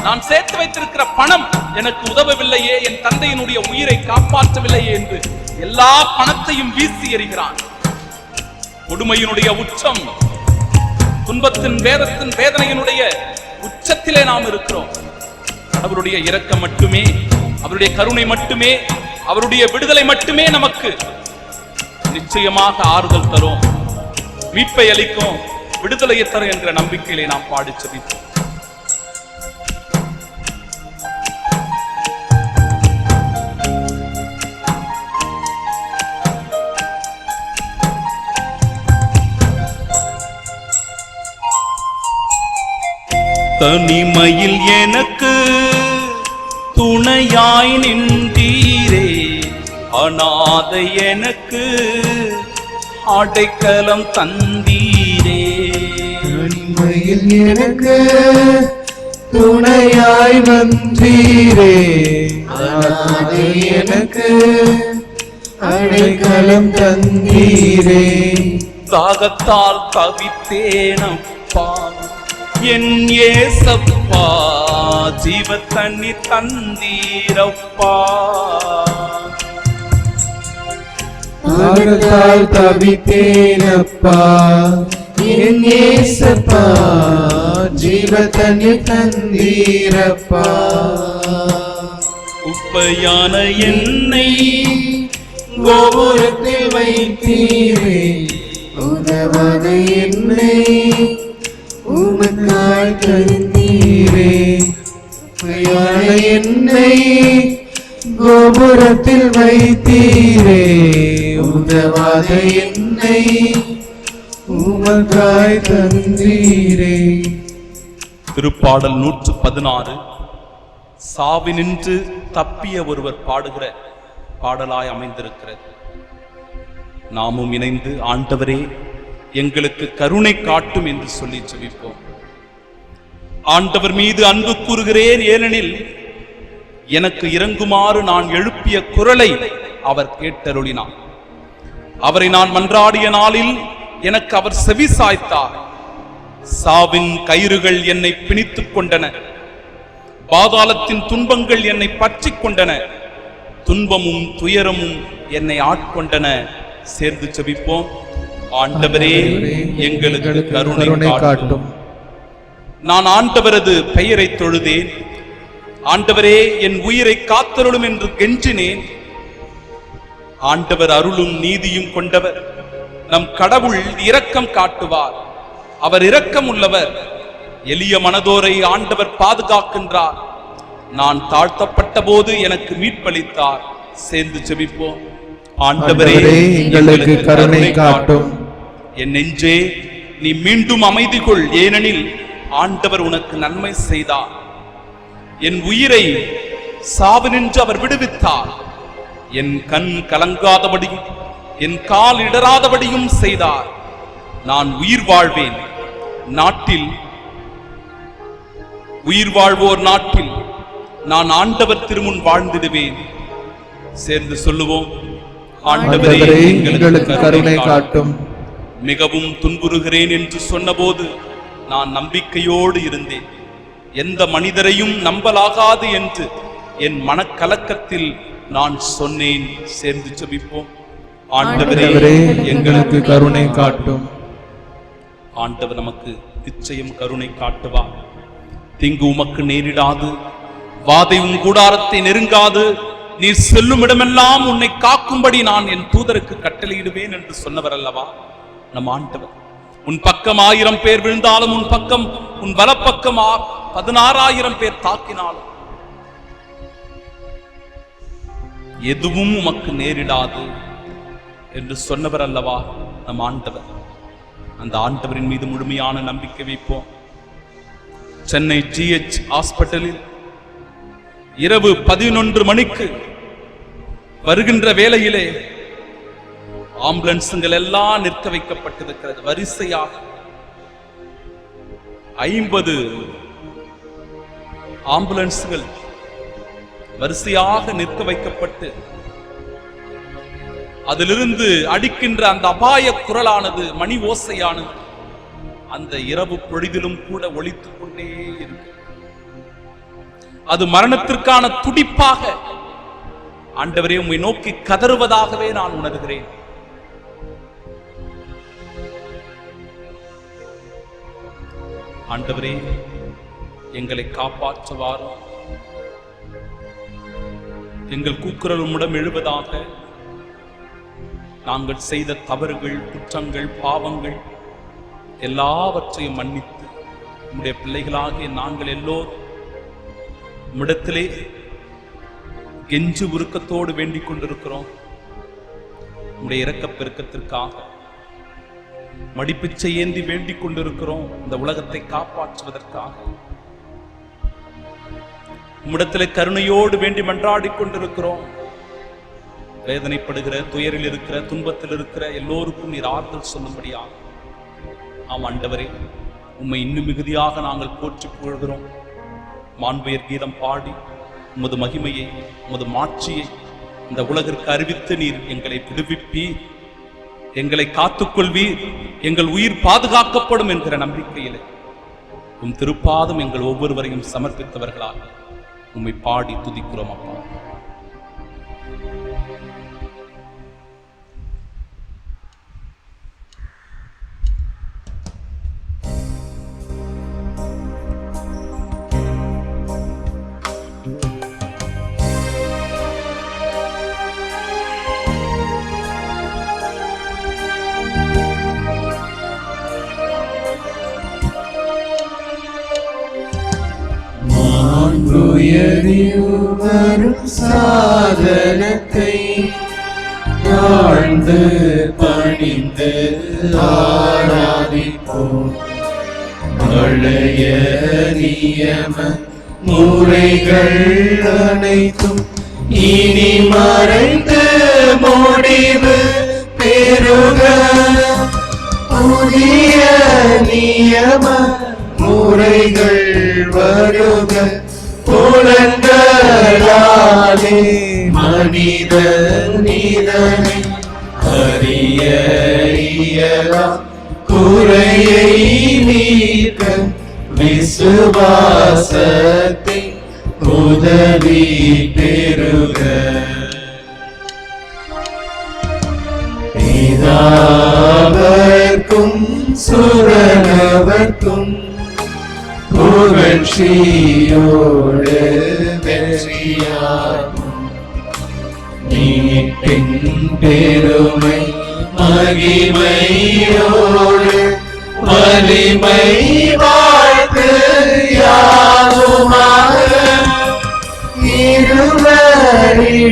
நான் சேர்த்து வைத்திருக்கிற பணம் எனக்கு உதவவில்லையே, என் தந்தையினுடைய உயிரை காப்பாற்றவில்லையே என்று எல்லா பணத்தையும் வீசி எறிகிறான். கொடுமையினுடைய உச்சம், துன்பத்தின் வேதத்தின் வேதனையினுடைய உச்சத்திலே நாம் இருக்கிறோம். அவருடைய இரக்கம் மட்டுமே, அவருடைய கருணை மட்டுமே, அவருடைய விடுதலை மட்டுமே நமக்கு நிச்சயமாக ஆறுதல் தரும், மீட்பை அளிக்கும், விடுதலையை தரும் என்ற நம்பிக்கையிலே நாம் பாடி செபிப்போம். தனிமையில் எனக்கு துணையாய் நின்றீரே, அநாதை எனக்கு அடைக்கலம் தந்தீரே. தனிமையில் எனக்கு துணையாய் வந்தீரே, அநாதை எனக்கு அடைக்கலம் தந்தீரே. தாகத்தால் தவித்தேனப்பா, என் ஏசப்பா, ஜீவ தண்ணி தந்தீரப்பா. தாகத்தால் தவித்தேனப்பா, என் ஏசப்பா, ஜீவ தண்ணி தந்தீரப்பா. உப்பையான என்னை கோபுரத்தில் வைத்தீரே, உதவாத என்னை உமக்காய் தந்தீரே. உப்பையான என்னை கோபுரத்தில் வைத்தீரே உதவாத என்னை உமக்காய் தந்தீரே. திருப்பாடல் 116 சாவினின்று தப்பிய ஒருவர் பாடுகிற பாடலாய் அமைந்திருக்கிறது. நாமும் இணைந்து ஆண்டவரே எங்களுக்கு கருணை காட்டும் என்று சொல்லி ஜெபிப்போம். ஆண்டவர் மீது அன்பு கூறுகிறேன், ஏனெனில் எனக்கு இறங்குமாறு நான் எழுப்பிய குரலை அவர் கேட்டருளினார். அவரை நான் மன்றாடிய நாளில் எனக்கு அவர் செவி சாய்த்தார். சாவின் கயிறுகள் என்னை பிணித்துக் கொண்டன, பாதாளத்தின் துன்பங்கள் என்னை பற்றி கொண்டன, துன்பமும் துயரமும் என்னை ஆட்கொண்டன. சேர்ந்து ஜெபிப்போம். ஆண்டவரே எங்களுக்கு கருணை காட்டும். நான் ஆண்டவரது பெயரை தொழுதேன். ஆண்டவரே என் உயிரை காத்தருளும் என்று கெஞ்சினேன். ஆண்டவர் அருளும் நீதியும் கொண்டவர். நம் கடவுள் இரக்கம் காட்டுவார். அவர் இரக்கம் உள்ளவர். எளிய மனதோரை ஆண்டவர் பாதுகாக்கின்றார். நான் தாழ்த்தப்பட்ட போது எனக்கு மீட்பளித்தார். சேர்ந்து ஜெபிப்போம். ஆண்டவரே எங்களுக்கு கருணை காட்டும். என் நெஞ்சே நீ மீண்டும் அமைதி கொள், ஏனெனில் ஆண்டவர் உனக்கு நன்மை செய்தார். என் உயிரை சாவினின்று அவர் விடுவித்தார். என் கண் கலங்காதபடியும் என் கால் இடராதபடியும் செய்தார். நான் உயிர் வாழ்வேன். உயிர் வாழ்வோர் நாட்டில் நான் ஆண்டவர் திருமுன் வாழ்ந்திடுவேன். சேர்ந்து சொல்லுவோம். ஆண்டவரே எங்களுக்கு கருணை காட்டும். மிகவும் துன்புறுகிறேன் என்று சொன்னபோது நான் நம்பிக்கையோடு இருந்தேன். எந்த மனிதரையும் நம்பலாகாது என்று என் மனக்கலக்கத்தில் நான் சொன்னேன். சேர்ந்து ஜெபிப்போம். ஆண்டவரே எங்களுக்கு கருணை காட்டும். ஆண்டவர் நமக்கு நிச்சயம் கருணை காட்டுவார். தீங்கு உமக்கு நேரிடாது, வாதை உன் கூடாரத்தை நெருங்காது, நீ செல்லும் இடமெல்லாம் உன்னை காக்கும்படி நான் என் தூதருக்கு கட்டளையிடுவேன் என்று சொன்னவர் அல்லவா நம் ஆண்டவர். உன் பக்கம் 1000 பேர் விழுந்தாலும், உன் பக்கம் உன் வலப்பக்கம் 16,000 பேர் தாக்கினாலும் எதுவும் உமக்கு நேரிடாது என்று சொன்னவர் அல்லவா நம் ஆண்டவர். அந்த ஆண்டவரின் மீது முழுமையான நம்பிக்கை வைப்போம். சென்னை GH ஹாஸ்பிட்டலில் இரவு 11 மணிக்கு வருகின்ற வேளையிலே ஆம்புலன்ஸுங்கள் எல்லாம் நிற்க வைக்கப்பட்டிருக்கிறது. வரிசையாக 50 ஆம்புலன்ஸுகள் வரிசையாக நிற்க வைக்கப்பட்டு அதிலிருந்து அடிக்கின்ற அந்த அபாய குரலானது, மணி ஓசையானது அந்த இரவு பொழுதிலும் கூட ஒலித்துக் கொண்டே இருக்கு. அது மரணத்திற்கான துடிப்பாக ஆண்டவரே உம்மை நோக்கி கதறுவதாகவே நான் உணர்கிறேன். ஆண்டவரே எங்களை காப்பாற்றுவாரோ. எங்கள் கூக்குரல் உம்மிடம் எழுவதாக. நாங்கள் செய்த தவறுகள், குற்றங்கள், பாவங்கள் எல்லாவற்றையும் மன்னித்து உம்முடைய பிள்ளைகளாகிய நாங்கள் எல்லோரும் உம்மிடத்திலே கெஞ்சு உருக்கத்தோடு வேண்டிக் கொண்டிருக்கிறோம். உம்முடைய இரக்கப் பெருக்கத்திற்காக மடிப்பிச்சை ஏந்தி வேண்டிக் கொண்டிருக்கிறோம். இந்த உலகத்தை காப்பாற்றுவதற்காக உம்மிடத்திலே கருணையோடு வேண்டி மன்றாடிக் கொண்டிருக்கிறோம். வேதனைப்படுகிற, துயரில் இருக்கிற, துன்பத்தில் இருக்கிற எல்லோருக்கும் நீர் ஆறுதல் சொல்லும்படியாக. ஆம் ஆண்டவரே, உம்மை இன்னும் மிகுதியாக நாங்கள் போற்றி புகழ்கிறோம். மாண்புயர் கீதம் பாடி உமது மகிமையை, உமது மாட்சியை இந்த உலகிற்கு அறிவித்து நீர் எங்களை விடுவிப்பீர், எங்களை காத்துக்கொள்வீர், எங்கள் உயிர் பாதுகாக்கப்படும் என்கிற நம்பிக்கையிலே உம் திருப்பாதம் எங்கள் ஒவ்வொருவரையும் சமர்ப்பித்தவர்களாக உம்மை பாடி துதிக்கிறோம் அப்பா. அறிவு வரும் சாதனத்தை தாழ்ந்து பணிந்து ஆராதிப்போம். பழைய நியம முறைகள் அனைத்தும் இனி மறைந்து முடிவு பெறுக. புதிய நியம முறைகள் வருக. புலன்களாலே மனித நிதனை அறிய இயலாம். குறையை நீக்க விசுவாசத்தை உதவி பெறுக. பிதாவர்க்கும் சுரனவர்க்கும் புகழ்ச்சியோடு வெற்றியாகும். நீட்டின் பெருமை மகிமையோடு வலிமை வாழ்த்து யாவுமாக. இருவரிடமாய்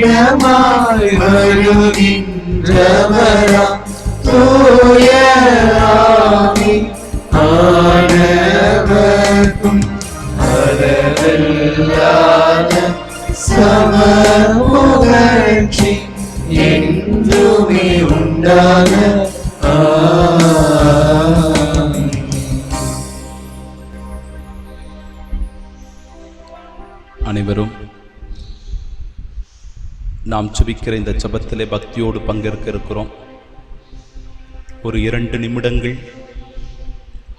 வருகின்றவரா தூய ஆவி ஆனவர்க்கும் அளவில்லாத சமபுகழ்ச்சி என்றுமே உண்டாக. அனைவரும் நாம் ஜெபிக்கிற இந்த ஜெபத்திலே பக்தியோடு பங்கேற்க இருக்கிறோம். ஒரு 2 நிமிடங்கள்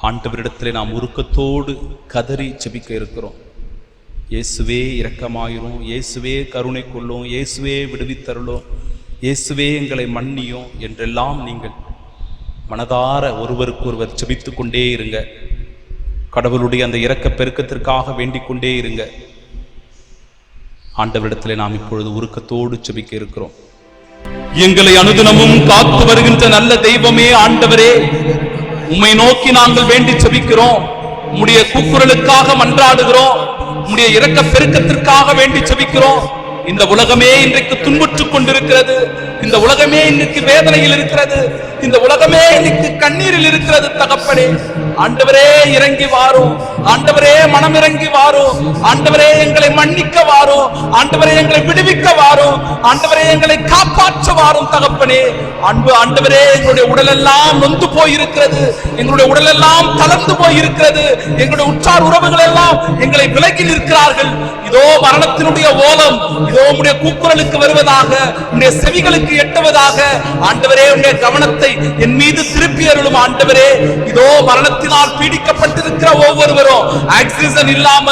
ஆண்டவரிடத்திலே நாம் உருக்கத்தோடு கதறி ஜெபிக்க இருக்கிறோம். இயேசுவே இரக்கமாயிரும், இயேசுவே கருணை கொள்ளும், இயேசுவே விடுவித்தருளும், இயேசுவே எங்களை மன்னியும் என்றெல்லாம் நீங்கள் மனதார ஒருவருக்கொருவர் ஜெபித்து கொண்டே இருங்க. கடவுளுடைய அந்த இரக்க பெருக்கத்திற்காக வேண்டிக் கொண்டே இருங்க. ஆண்டவரிடத்திலே நாம் இப்பொழுது உருக்கத்தோடு ஜெபிக்க இருக்கிறோம். எங்களை அனுதினமும் காத்து வருகின்ற நல்ல தெய்வமே ஆண்டவரே, உம்மை நோக்கி நாங்கள் வேண்டி ஜெபிக்கிறோம். உம்முடைய கூக்குரலுக்காக மன்றாடுகிறோம். உம்முடைய இரக்க பெருக்கத்திற்காக வேண்டி ஜெபிக்கிறோம். இந்த உலகமே இன்றைக்கு துன்புற்றுக் கொண்டிருக்கிறது. இந்த உலகமே இன்னைக்கு வேதனையில் இருக்கிறது. இந்த உலகமே இன்னைக்கு கண்ணீரில் இருக்கிறது. தகப்பனே, ஆண்டவரே இறங்கி வாரும். ஆண்டவரே மனம் இறங்கி வாரும். ஆண்டவரே எங்களை மன்னிக்க வாரும். ஆண்டவரே எங்களை விடுவிக்க வாரும். ஆண்டவரே எங்களை காப்பாற்ற வாரும். தகப்பனே, அன்பு ஆண்டவரே, எங்களுடைய உடல் எல்லாம் நொந்து போயிருக்கிறது. எங்களுடைய உடல் எல்லாம் தளர்ந்து போயிருக்கிறது. எங்களுடைய உற்றார் உறவுகள் எல்லாம் எங்களை விலகி நிற்கிறார்கள். இதோ மரணத்தினுடைய ஓலம் இதோ உம்முடைய கூக்குரலுக்கு வருவதாக, உம்முடைய செவிகளுக்கு எட்டுவதாக. ஆண்டவரே, உம்முடைய கவனத்தை என் மீது திருப்பி அருளும். ஆண்டவரே, இதோ மரணத்தினால் பீடிக்கப்பட்டிருக்கிற ஒவ்வொருவரும் ஆக்சிஜன் இல்லாம,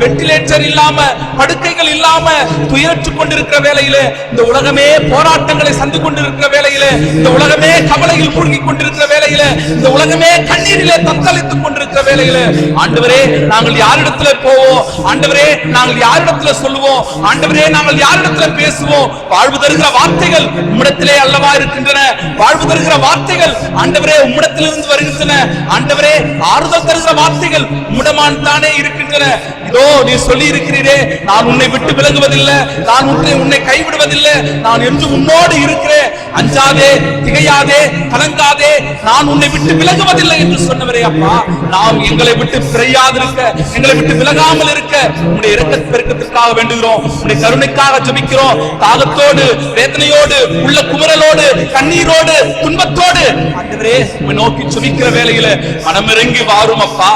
வெண்டிலேட்டர் இல்லாம, படுக்கைகள் இல்லாம துயரற்றுக் கொண்டிருக்கிற வேளையிலே, இந்த உலகமே போராட்டங்களை சந்து கொண்டிருக்கிற வேளையிலே, இந்த உலகமே கவலையில் மூழ்கி கொண்டிருக்கிற வேளையிலே, இந்த உலகமே கண்ணீரிலே தத்தளித்துக் கொண்டிருக்கிற வேளையிலே, ஆண்டவரே நாங்கள் யாரிடத்துல போவோம்? ஆண்டவரே நாங்கள் யாரிடத்துல சொல்லுவோம்? ஆண்டவரே நாங்கள் யாரிடத்துல பேசுவோம்? வாழ்வு தருகிற வார்த்தைகள் உம்மிடத்திலே அல்லவா இருக்கின்றன. வாழ்வு தருகிற வார்த்தைகள் ஆண்டவரே உம்மிடத்திலிருந்து வருகின்றன. ஆண்டவரே ஆறுதல் தருகிற வார்த்தைகள் உம்மிடமான் தானே இருக்கின்றன. இதோ நீ சொல்லி இருக்கிறீரே, நான் உன்னை விட்டு விலகுவதில்லை, நான் உன்னை கைவிடுவதில்லை, நான் என்று உன்னோடு இருக்கிறேன், அஞ்சாதே, திகையாதே, கலங்காதே, நான் உன்னை விட்டு விலகுவதில்லை என்று சொன்னவரே. அப்பா, நாம் எங்களை விட்டு பிரியாதிருக்க, எங்களை விட்டு விலகாமல் இருக்க உம்முடைய இரக்க பெருக்கத்திற்காக வேண்டுகிறோம். உம்முடைய கருணைக்காக ஜெபிக்கிறோம். தாகத்தோடு, வேதனையோடு, உள்ள குமரலோடு, கண்ணீரோடு, துன்பத்தோடு ஆண்டவரே உம்மை நோக்கி ஜெபிக்கிற வேளையில மனமிறங்கி வாரும். அப்பா,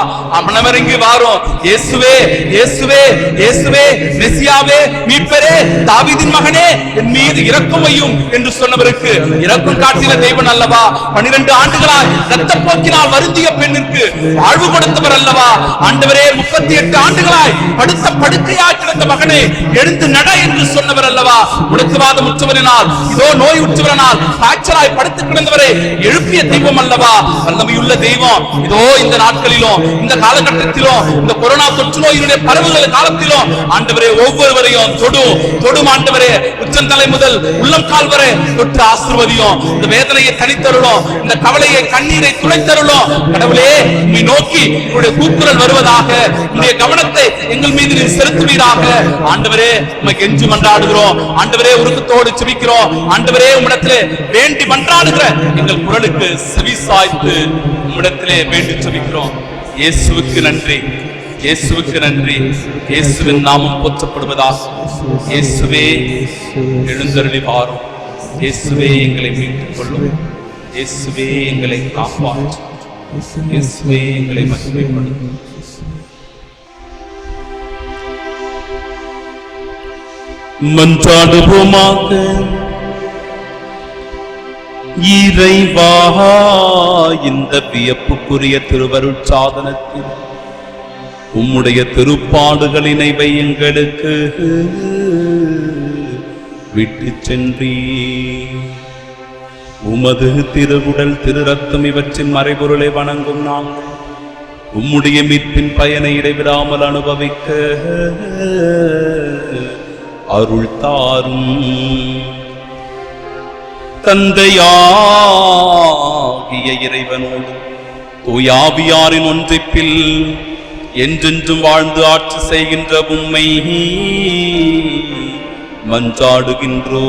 மனமிறங்கி வாரும். இயேசுவே, இயேசுவே, இயேசுவே, மெசியாவே, மீட்பரே, தாவீதின் மகனே, என் மீது இரக்கம் வையும் என்று சொன்னவருக்கு இரக்கம் காட்டின தெய்வன் அல்லவா? 12 ஆண்டுகளாய் இரத்தப் போக்கினால் வருந்திய பெண்ணிற்கு வாழ்வு கொடுத்தவர் அல்லவா? ஆண்டவரே, 38 ஆண்டுகளாய் படுத்த படுக்கையாய் கிடந்த மகனே, எழுந்து நட என்று சொன்னவர் அல்லவா? முடக்குவாதம் உற்றவரினால், இதோ நோய் உற்றவரனால் காய்ச்சலாய் படுத்து கிடந்தவரை எழுப்பிய தெய்வம் அல்லவா? வல்லமையுள்ள தெய்வம். இதோ இந்த நாட்களிலும், இந்த காலகட்டத்திலும், இந்த கொரோனா தொற்று நோயினுடைய பரவுகிற காலத்திலும் ஆண்டவரே ஒவ்வொருவரையும் தொடும் ஆண்டவரே, உச்சந்தலை முதல் உள்ளம் கால் வரை தொட்டு ஆசீர்வதியும். இந்த வேதனையை தனித்தருளும், இந்த கவலையை கண்ணீரை துடைத்தருளும். கடவுளே, நீ நோக்கி உங்களுடைய கூக்குரல் வருவதாக, உங்களுடைய கவனத்தை எங்கள் மீது நீ செலுத்துவீராக. ஆண்டவரே, உமக்கு கெஞ்சி மன்றாடுகிறோம். ஆண்டவரே, உருக்கத்தோடு செபிக்கிறோம். ஆண்டவரே, உம்மிடத்திலே வேண்டி மன்றாடுகிற எங்கள் குரலுக்கு செவி சாய்த்து உம்மிடத்திலே வேண்டி செபிக்கிறோம். இயேசுவுக்கு நன்றி, இயேசுவுக்கு நன்றி. இயேசுவின் நாமம் போற்றப்படுவதாக. இயேசுவே எழுந்தருளி வாரும். இயேசுவே எங்களை மீட்டுக் கொள்ளும். இயேசுவே எங்களை காப்பாற்றும். இயேசுவே எங்களை மகிமைப்படுத்தும். மன்றாடுவோமாக. இறைவா, இந்த வியப்புக்குரிய திருவருட் சாதனத்தில் உம்முடைய திருப்பாடுகளின் இவை எங்களுக்கு விட்டு சென்றீ. உமது திருவுடல் திரு ரத்தம் இவற்றின் மறைபொருளை வணங்கும் நாங்கள் உம்முடைய மீட்பின் பயனை இடைவிடாமல் அனுபவிக்க அருள் தாரும். தந்தையாகிய இறைவனோடு தூயாவியாரின் ஒன்றிப்பில் என்றென்றும் வாழ்ந்து ஆட்சி செய்கின்ற உம்மை மன்றாடுகின்றோ.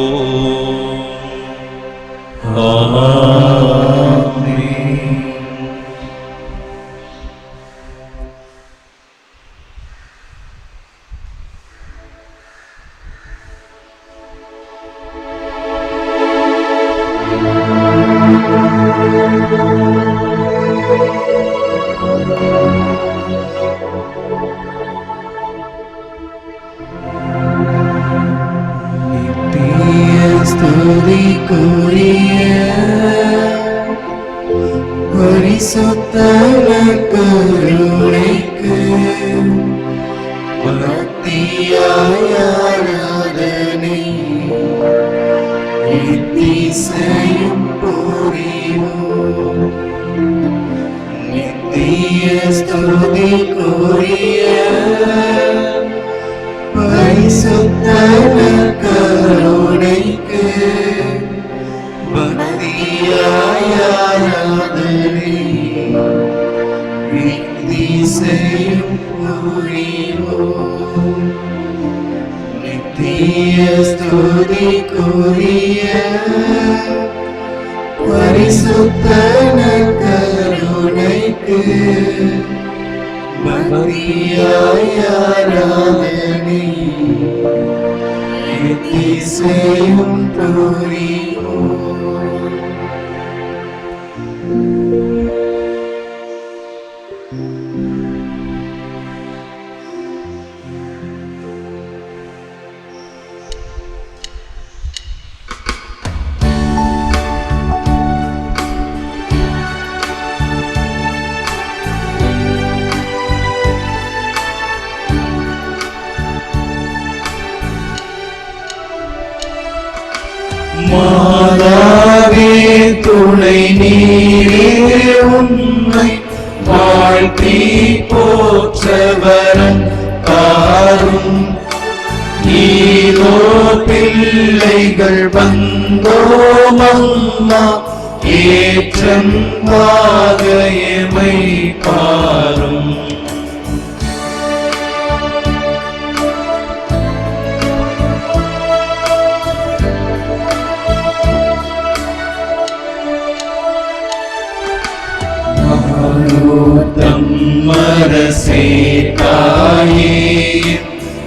பரிசுத்த கருணைக்கு பக்தியாய் ஆராதனை நித்தியம் புரிவோம். நித்திய ஸ்துதிக்குரிய பரிசுத்த கருணைக்கு பக்தியாய் ஆராதனை நித்தியம் புரிவோம். நித்திய ஸ்துதிக்குரிய பரிசுத்த கருணைக்கு பக்தியாய் ஆராதனை நித்தியம் புரிவோம். மாதாவே துணை நீரே உன்னை வாழ்த்தி போற்றவரம் தாரும். நீரோ பிள்ளைகள் வந்தோம் அம்மா ஏற்றம் வாகையமை பாரும். மரசே தாயே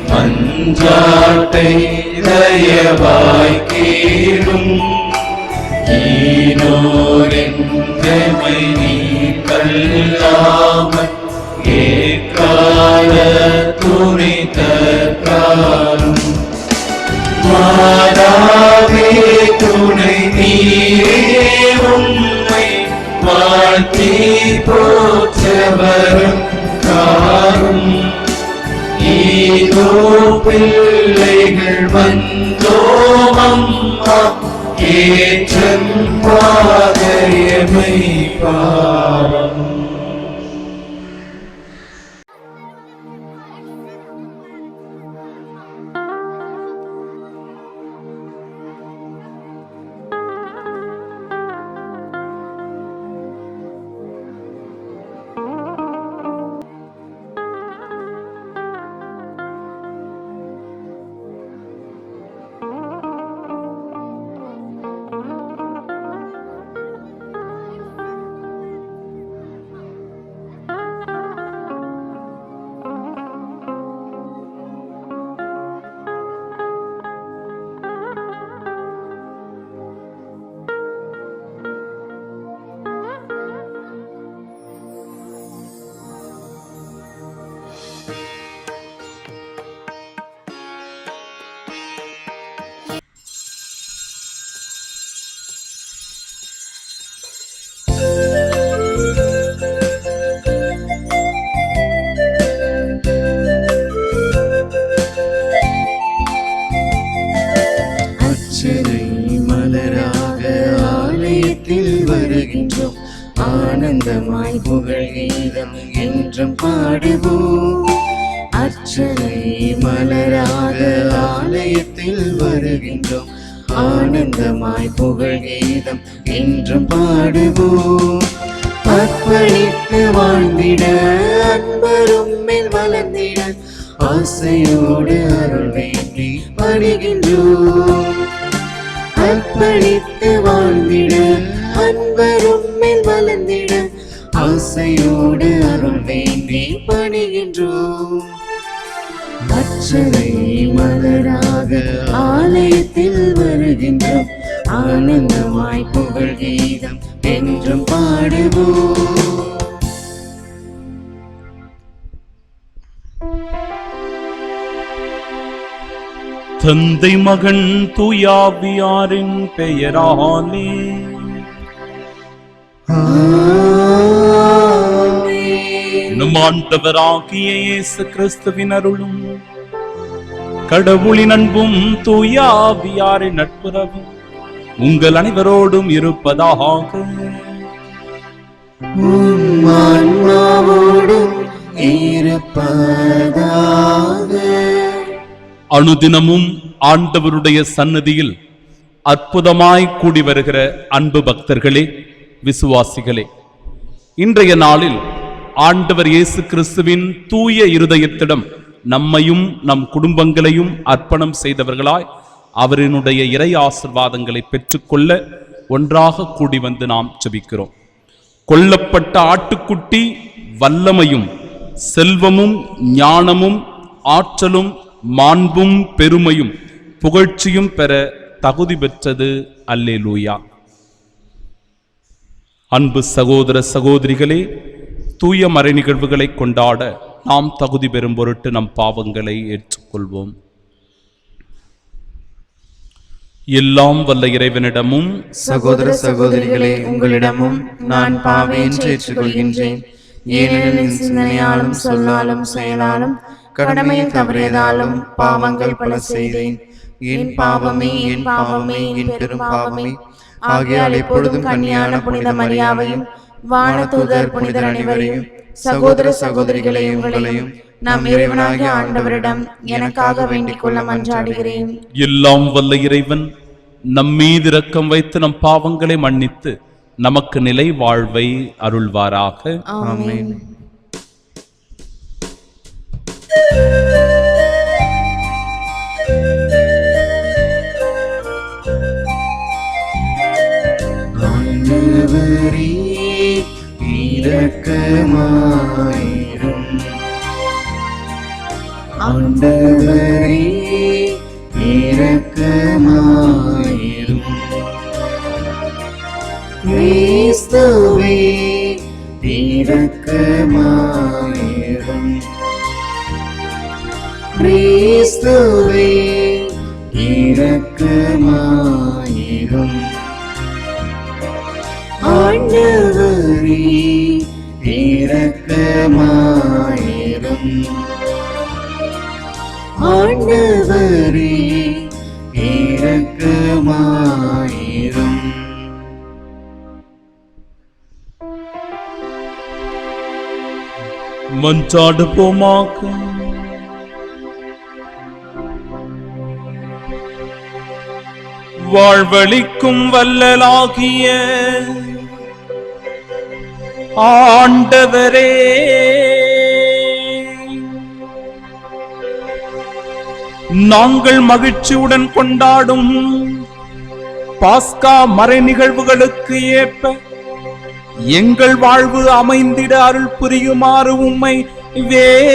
மஞ்சாட்டை தயவாய் கேளும். ஈனோரென்றமை நீ கல்லாமல் ஏற்கால துணை தற்காலும். மாதாவே துணை நீரே உம்மை வாழ்த்தி போற்றவரும் காரும். ஈதோ பிள்ளைகள் வந்தோம் அம்மா ஏற்றம் பாதையமை பாரும். ஆலயத்தில் வருகின்றோம். ஆனந்தமாய் புகழ் கீதம் என்றும் பாடுவோம். அர்ச்சனை மலராக ஆலயத்தில் வருகின்றோம். ஆனந்தமாய் புகழ் கீதம் என்றும் பாடுவோம். அர்ப்பணித்து வாழ்ந்திட அன்பரும் மேல் வளர்ந்திட ஆசையோடு அருள் வேண்டி பணிகின்றோம். அர்ப்பணித்து வாழ்ந்திட அன்பரும் மேல் வளர்ந்திட ஆசையோடு அருள் வேண்டி பணிகின்றோம். அர்ச்சனை மலராக ஆலயத்தில் வருகின்றோம். ஆனந்தமாய் புகழ் கீதம் என்றும் பாடுவோம். தந்தை மகன் தூயாவியாரின் பெயராலே நம் ஆண்டவராகிய இயேசு கிறிஸ்துவின் அருளும் கடவுளின் அன்பும் தூயாவியாரின் நட்புறவும் உங்கள் அனைவரோடும் இருப்பதாக. ஆன்மாவோடும் இருப்பதாக. அனுதினமும் ஆண்டவருடைய சன்னதியில் அற்புதமாய் கூடி வருகிற அன்பு பக்தர்களே, விசுவாசிகளே, இன்றைய நாளில் ஆண்டவர் இயேசு கிறிஸ்துவின் தூய இருதயத்திடம் நம்மையும் நம் குடும்பங்களையும் அர்ப்பணம் செய்தவர்களாய் அவரினுடைய இறை ஆசீர்வாதங்களை பெற்றுக்கொள்ள ஒன்றாக கூடி வந்து நாம் ஜெபிக்கிறோம். கொல்லப்பட்ட ஆட்டுக்குட்டி வல்லமையும் செல்வமும் ஞானமும் ஆற்றலும் மாண்பும் பெருமையும் புகழ்ச்சியும் பெற தகுதி பெற்றது. அல்லேலூயா. அன்பு சகோதர சகோதரிகளே, தூய மறை நிகழ்வுகளை கொண்டாட நாம் தகுதி பெறும் பொருட்டு நம் பாவங்களை ஏற்றுக்கொள்வோம். எல்லாம் வல்ல இறைவனிடமும் சகோதர சகோதரிகளே, உங்களிடமும் நான் பாவையின்றி ஏற்றுக்கொள்கின்றேன். ஏனெனில் சிந்தனையாலும் சொல்லாலும் செயலாலும் கடமையை தவறியதாலும் பாவங்கள் பல செய்தேன். என் பாவமே, என் பாவமே, என் பெரும் பாவமே. ஆகையால் எப்பொழுதும் கன்னியான புனித மரியாவையும் வானதூதர் புனிதர் அனைவரையும் சகோதர சகோதரிகளை உங்களையும் நம் இறைவனாகிய ஆண்டவரிடம் எனக்காக வேண்டிக் கொள்ள மன்றாடுகிறேன். எல்லாம் வல்ல இறைவன் நம் மீது இரக்கம் வைத்து நம் பாவங்களை மன்னித்து நமக்கு நிலை வாழ்வை அருள்வாராக. ஆமென். ஆண்டவரே இரக்கமாயிரும். ஆண்டவரே இரக்கமாயிரும். கிறிஸ்துவே இரக்கமாயிரும். கிறிஸ்துவே இரக்கமாயிரும். ஆண்டவரே இரக்கமாயிரும். ஆண்டவரே இரக்கமாயிரும். மன்றாடுவோமாக. வாழ்வளிக்கும் வல்லலாகிய ஆண்டவரே, நாங்கள் மகிழ்ச்சியுடன் கொண்டாடும் பாஸ்கா மறை நிகழ்வுகளுக்கு ஏற்ப எங்கள் வாழ்வு அமைந்திட அருள் புரியுமாறு உம்மை வேண்டுகின்றோம்.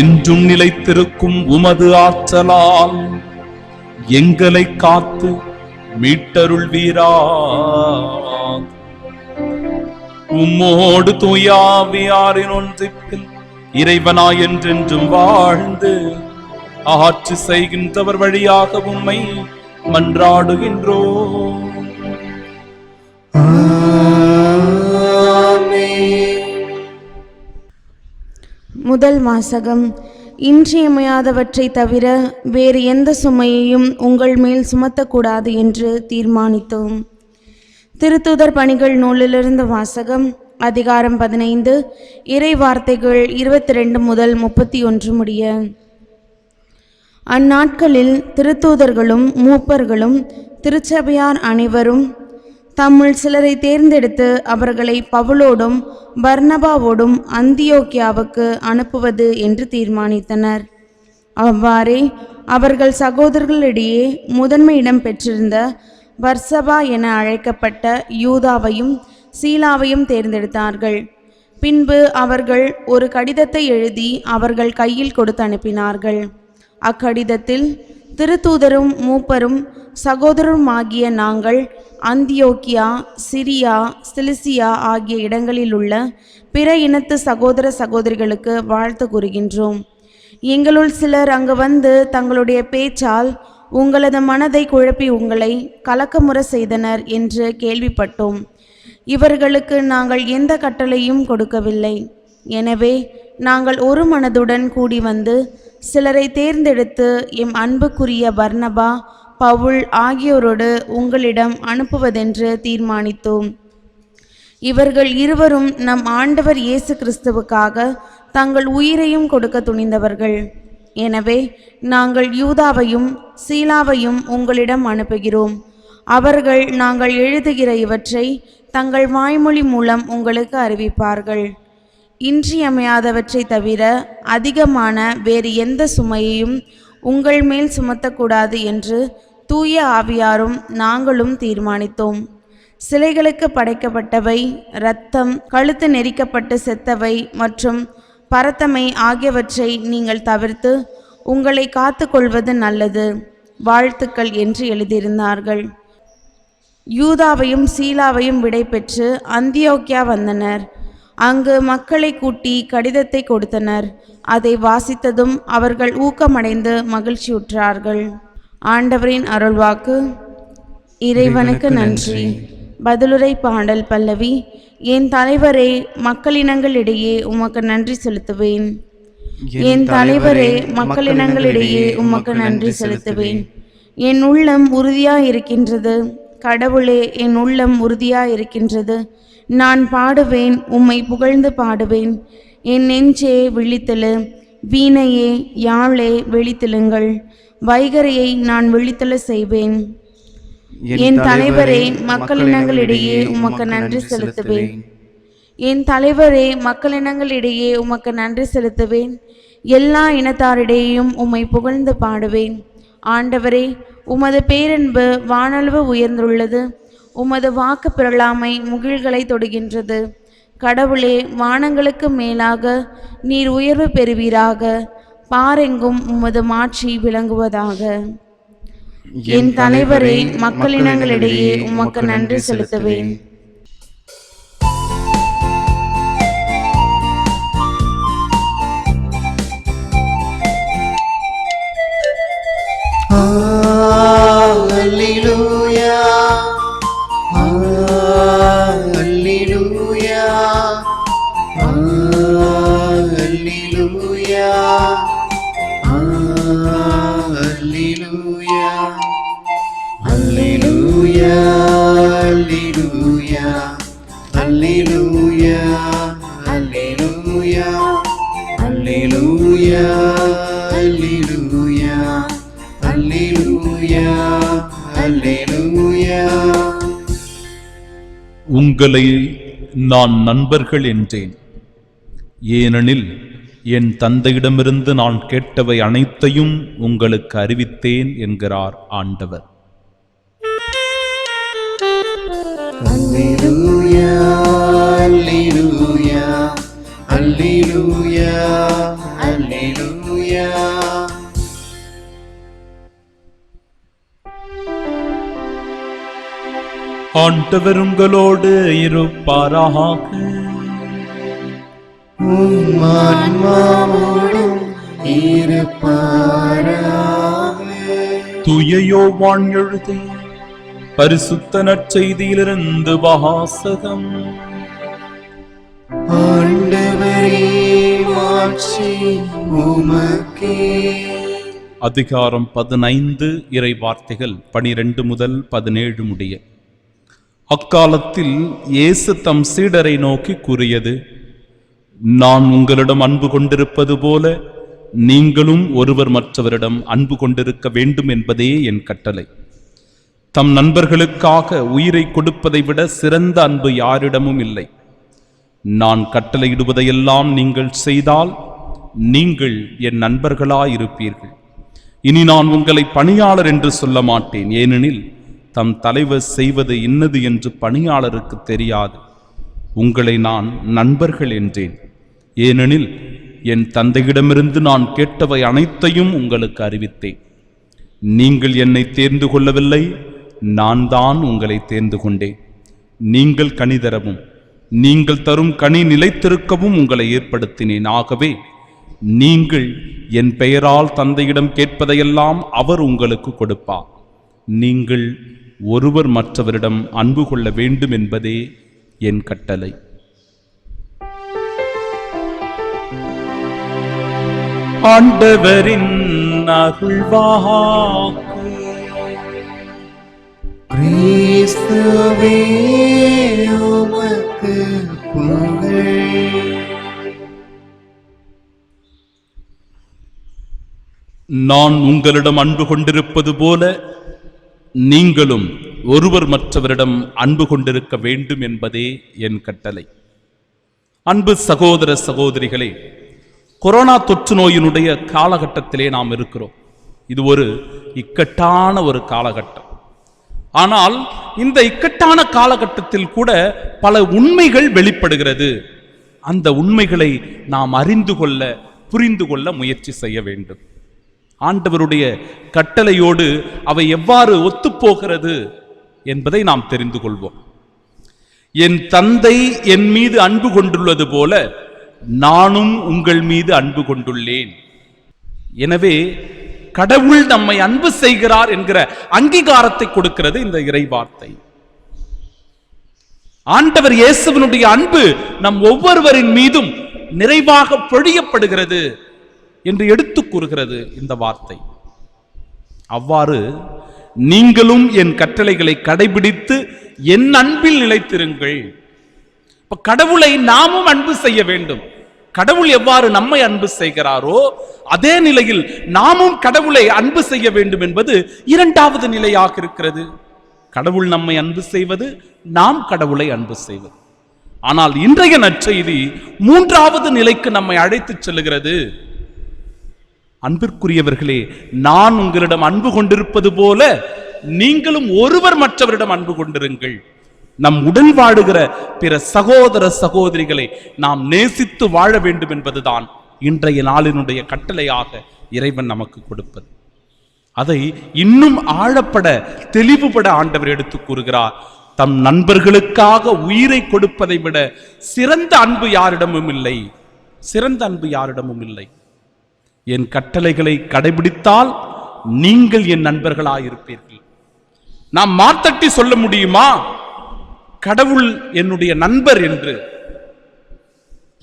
என்றும் நிலைத்திருக்கும் உமது ஆற்றலால் எங்களை காத்து மீட்டருள்வீரா. உம்மோடு தூயாவியாரின் ஒன்றிப்பில் இறைவனாய் என்றென்றும் வாழ்ந்து ஆட்சி செய்கின்றவர் வழியாக உம்மை மன்றாடுகின்றோம். முதல் வாசகம். இன்றியமையாதவற்றை தவிர வேறு எந்த சுமையையும் உங்கள் மேல் சுமத்தக்கூடாது என்று தீர்மானித்தோம். திருத்தூதர் பணிகள் நூலிலிருந்து வாசகம். அதிகாரம் 15, இறை வார்த்தைகள் 22 முதல் 31 முடிய. அந்நாட்களில் திருத்தூதர்களும் மூப்பர்களும் திருச்சபையார் அனைவரும் தம்முள் சிலரை தேர்ந்தெடுத்து அவர்களை பவுலோடும் பர்னபாவோடும் அந்தியோக்கியாவுக்கு அனுப்புவது என்று தீர்மானித்தனர். அவ்வாறே அவர்கள் சகோதரர்களிடையே முதன்மை இடம் பெற்றிருந்த பர்சபா என அழைக்கப்பட்ட யூதாவையும் சீலாவையும் தேர்ந்தெடுத்தார்கள். பின்பு அவர்கள் ஒரு கடிதத்தை எழுதி அவர்கள் கையில் கொடுத்து அனுப்பினார்கள். அக்கடிதத்தில் திருத்தூதரும் மூப்பரும் சகோதரருமாகிய நாங்கள் அந்தியோக்கியா, சிரியா, சிலிசியா ஆகிய இடங்களில் உள்ள பிற இனத்து சகோதர சகோதரிகளுக்கு வாழ்த்து கூறுகின்றோம். எங்களுள் சிலர் அங்கு வந்து தங்களுடைய பேச்சால் உங்களது மனதை குழப்பி உங்களை கலக்கமுற செய்தனர் என்று கேள்விப்பட்டோம். இவர்களுக்கு நாங்கள் எந்த கட்டளையும் கொடுக்கவில்லை. எனவே நாங்கள் ஒரு மனதுடன் கூடி வந்து சிலரை தேர்ந்தெடுத்து எம் அன்புக்குரிய பர்னபா, பவுல் ஆகியோரோடு உங்களிடம் அனுப்புவதென்று தீர்மானித்தோம். இவர்கள் இருவரும் நம் ஆண்டவர் இயேசு கிறிஸ்துவுக்காக தங்கள் உயிரையும் கொடுக்க துணிந்தவர்கள். எனவே நாங்கள் யூதாவையும் சீலாவையும் உங்களிடம் அனுப்புகிறோம். அவர்கள் நாங்கள் எழுதுகிற இவற்றை தங்கள் வாய்மொழி மூலம் உங்களுக்கு அறிவிப்பார்கள். இன்றியமையாதவற்றை தவிர அதிகமான வேறு எந்த சுமையையும் உங்கள் மேல் சுமத்தக்கூடாது என்று தூய ஆவியாரும் நாங்களும் தீர்மானித்தோம். சிலைகளுக்கு படைக்கப்பட்டவை, இரத்தம், கழுத்து நெரிக்கப்பட்டு செத்தவை மற்றும் பரத்தமை ஆகியவற்றை நீங்கள் தவிர்த்து உங்களை காத்து கொள்வது நல்லது. வாழ்த்துக்கள் என்று எழுதியிருந்தார்கள். யூதாவையும் சீலாவையும் விடை பெற்று அந்தியோக்கியா வந்தனர். அங்கு மக்களை கூட்டி கடிதத்தை கொடுத்தனர். அதை வாசித்ததும் அவர்கள் ஊக்கமடைந்து மகிழ்ச்சியுற்றார்கள். ஆண்டவரின் அருள்வாக்கு. இறைவனுக்கு நன்றி. பதிலுரை பாடல் பல்லவி. என் தலைவரே, மக்களினங்களிடையே உமக்கு நன்றி செலுத்துவேன். என் தலைவரே, மக்களினங்களிடையே உமக்கு நன்றி செலுத்துவேன். என் உள்ளம் உறுதியாயிருக்கின்றது. கடவுளே, என் உள்ளம் உறுதியாயிருக்கின்றது. நான் பாடுவேன், உம்மை புகழ்ந்து பாடுவேன். என் நெஞ்சே விழித்தெழு, வீணையே யாழே விழித்தெழுங்கள். வைகரையை நான் விழித்தெழ செய்வேன். என் தலைவரே, மக்களினங்களிடையே உமக்கு நன்றி செலுத்துவேன். என் தலைவரே, மக்களினங்களிடையே உமக்கு நன்றி செலுத்துவேன். எல்லா இனத்தாரிடையேயும் உம்மை புகழ்ந்து பாடுவேன். ஆண்டவரே, உமது பேரன்பு வானளவு உயர்ந்துள்ளது. உமது வாக்கு பிறழாமை முகில்களை தொடுகின்றது. கடவுளே, வானங்களுக்கு மேலாக நீர் உயர்வு பெறுவீராக. பாரெங்கும் உமது மாட்சி விளங்குவதாக. என் தலைவரே, மக்களினங்களிடையே உமக்கு நன்றி செலுத்துவேன். Hallelujah, Hallelujah, Hallelujah, Hallelujah, Hallelujah, Hallelujah, Hallelujah, Hallelujah, Hallelujah, Hallelujah, Hallelujah, Hallelujah. உங்களை நான் நண்பர்கள் என்றேன், ஏனெனில் என் தந்தையிடமிருந்து நான் கேட்டவை அனைத்தையும் உங்களுக்கு அறிவித்தேன் என்கிறார் ஆண்டவர். Hallelujah, Hallelujah, Hallelujah, Hallelujah. ஆண்டவர் உங்களோடு இருப்பாராக. உம் ஆன்மாவோடும் இருப்பாராக. தூய யோவான் எழுதிய பரிசுத்த நற்செய்தியிலிருந்து வாசகம். ஆண்டவரே, மாட்சி உமக்கே. அதிகாரம் 15 இறை வார்த்தைகள் 12 முதல் 17 முடிய. அக்காலத்தில் இயேசு தம் சீடரை நோக்கி கூறியது, நான் உங்களிடம் அன்பு கொண்டிருப்பது போல நீங்களும் ஒருவர் மற்றவரிடம் அன்பு கொண்டிருக்க வேண்டும் என்பதே என் கட்டளை. தம் நண்பர்களுக்காக உயிரை கொடுப்பதை விட சிறந்த அன்பு யாரிடமும் இல்லை. நான் கட்டளையிடுவதையெல்லாம் நீங்கள் செய்தால் நீங்கள் என் நண்பர்களாயிருப்பீர்கள். இனி நான் உங்களை பணியாளர் என்று சொல்ல மாட்டேன், ஏனெனில் தம் தலைவர் செய்வது இன்னது என்று பணியாளருக்கு தெரியாது. உங்களை நான் நண்பர்கள் என்றேன், ஏனெனில் என் தந்தையிடமிருந்து நான் கேட்டவை அனைத்தையும் உங்களுக்கு அறிவித்தேன். நீங்கள் என்னை தேர்ந்து கொள்ளவில்லை, நான் தான் உங்களை தேர்ந்து கொண்டேன். நீங்கள் கனி தரவும் நீங்கள் தரும் கனி நிலைத்திருக்கவும் உங்களை ஏற்படுத்தினேன். ஆகவே நீங்கள் என் பெயரால் தந்தையிடம் கேட்பதையெல்லாம் அவர் உங்களுக்கு கொடுப்பார். நீங்கள் ஒருவர் மற்றவரிடம் அன்பு கொள்ள வேண்டும் என்பதே என் கட்டளை. ஆண்டவரின் அருள்வாக்கு. கிறிஸ்துவே உமக்கு புகழ். நான் உங்களிடம் அன்பு கொண்டிருப்பது போல நீங்களும் ஒருவர் மற்றவரிடம் அன்பு கொண்டிருக்க வேண்டும் என்பதே என் கட்டளை. அன்பு சகோதர சகோதரிகளே, கொரோனா தொற்று நோயினுடைய காலகட்டத்திலே நாம் இருக்கிறோம். இது ஒரு இக்கட்டான ஒரு காலகட்டம். ஆனால் இந்த இக்கட்டான காலகட்டத்தில் கூட பல உண்மைகள் வெளிப்படுகிறது. அந்த உண்மைகளை நாம் அறிந்து கொள்ள, புரிந்து கொள்ள முயற்சி செய்ய வேண்டும். ஆண்டவருடைய கட்டளையோடு அவை எவ்வாறு ஒத்துப்போகிறது என்பதை நாம் தெரிந்து கொள்வோம். என் தந்தை என் மீது அன்பு கொண்டுள்ளது போல நானும் உங்கள் மீது அன்பு கொண்டுள்ளேன். எனவே கடவுள் நம்மை அன்பு செய்கிறார் என்கிற அங்கீகாரத்தை கொடுக்கிறது இந்த இறை வார்த்தை. ஆண்டவர் இயேசுவினுடைய அன்பு நம் ஒவ்வொருவரின் மீதும் நிறைவாக பொழியப்படுகிறது என்று எடுத்து கூறுகிறது இந்த வார்த்தை. அவ்வாறு நீங்களும் என் கட்டளைகளை கடைபிடித்து என் அன்பில் நிலைத்திருங்கள். இப்ப கடவுளை நாமும் அன்பு செய்ய வேண்டும். கடவுள் எவ்வாறு நம்மை அன்பு செய்கிறாரோ அதே நிலையில் நாமும் கடவுளை அன்பு செய்ய வேண்டும் என்பது இரண்டாவது நிலையாக இருக்கிறது. கடவுள் நம்மை அன்பு செய்வது, நாம் கடவுளை அன்பு செய்வது. ஆனால் இன்றைய நற்செய்தி மூன்றாவது நிலைக்கு நம்மை அழைத்து செல்லுகிறது. அன்பிற்குரியவர்களே, நான் உங்களிடம் அன்பு கொண்டிருப்பது போல நீங்களும் ஒருவர் மற்றவரிடம் அன்பு கொண்டிருங்கள். நம் உடன் வாழுகிற பிற சகோதர சகோதரிகளை நாம் நேசித்து வாழ வேண்டும் என்பதுதான் இன்றைய நாளினுடைய கட்டளையாக இறைவன் நமக்கு கொடுப்பது. அதை இன்னும் ஆழப்பட, தெளிவுபட ஆண்டவர் எடுத்து கூறுகிறார். தம் நண்பர்களுக்காக உயிரை கொடுப்பதை விட சிறந்த அன்பு யாரிடமும் இல்லை. சிறந்த அன்பு யாரிடமும் இல்லை. என் கட்டளைகளை கடைபிடித்தால் நீங்கள் என் நண்பர்களாயிருப்பீர்கள். நாம் மாத்தட்டி சொல்ல முடியுமா கடவுள் என்னுடைய நண்பர் என்று?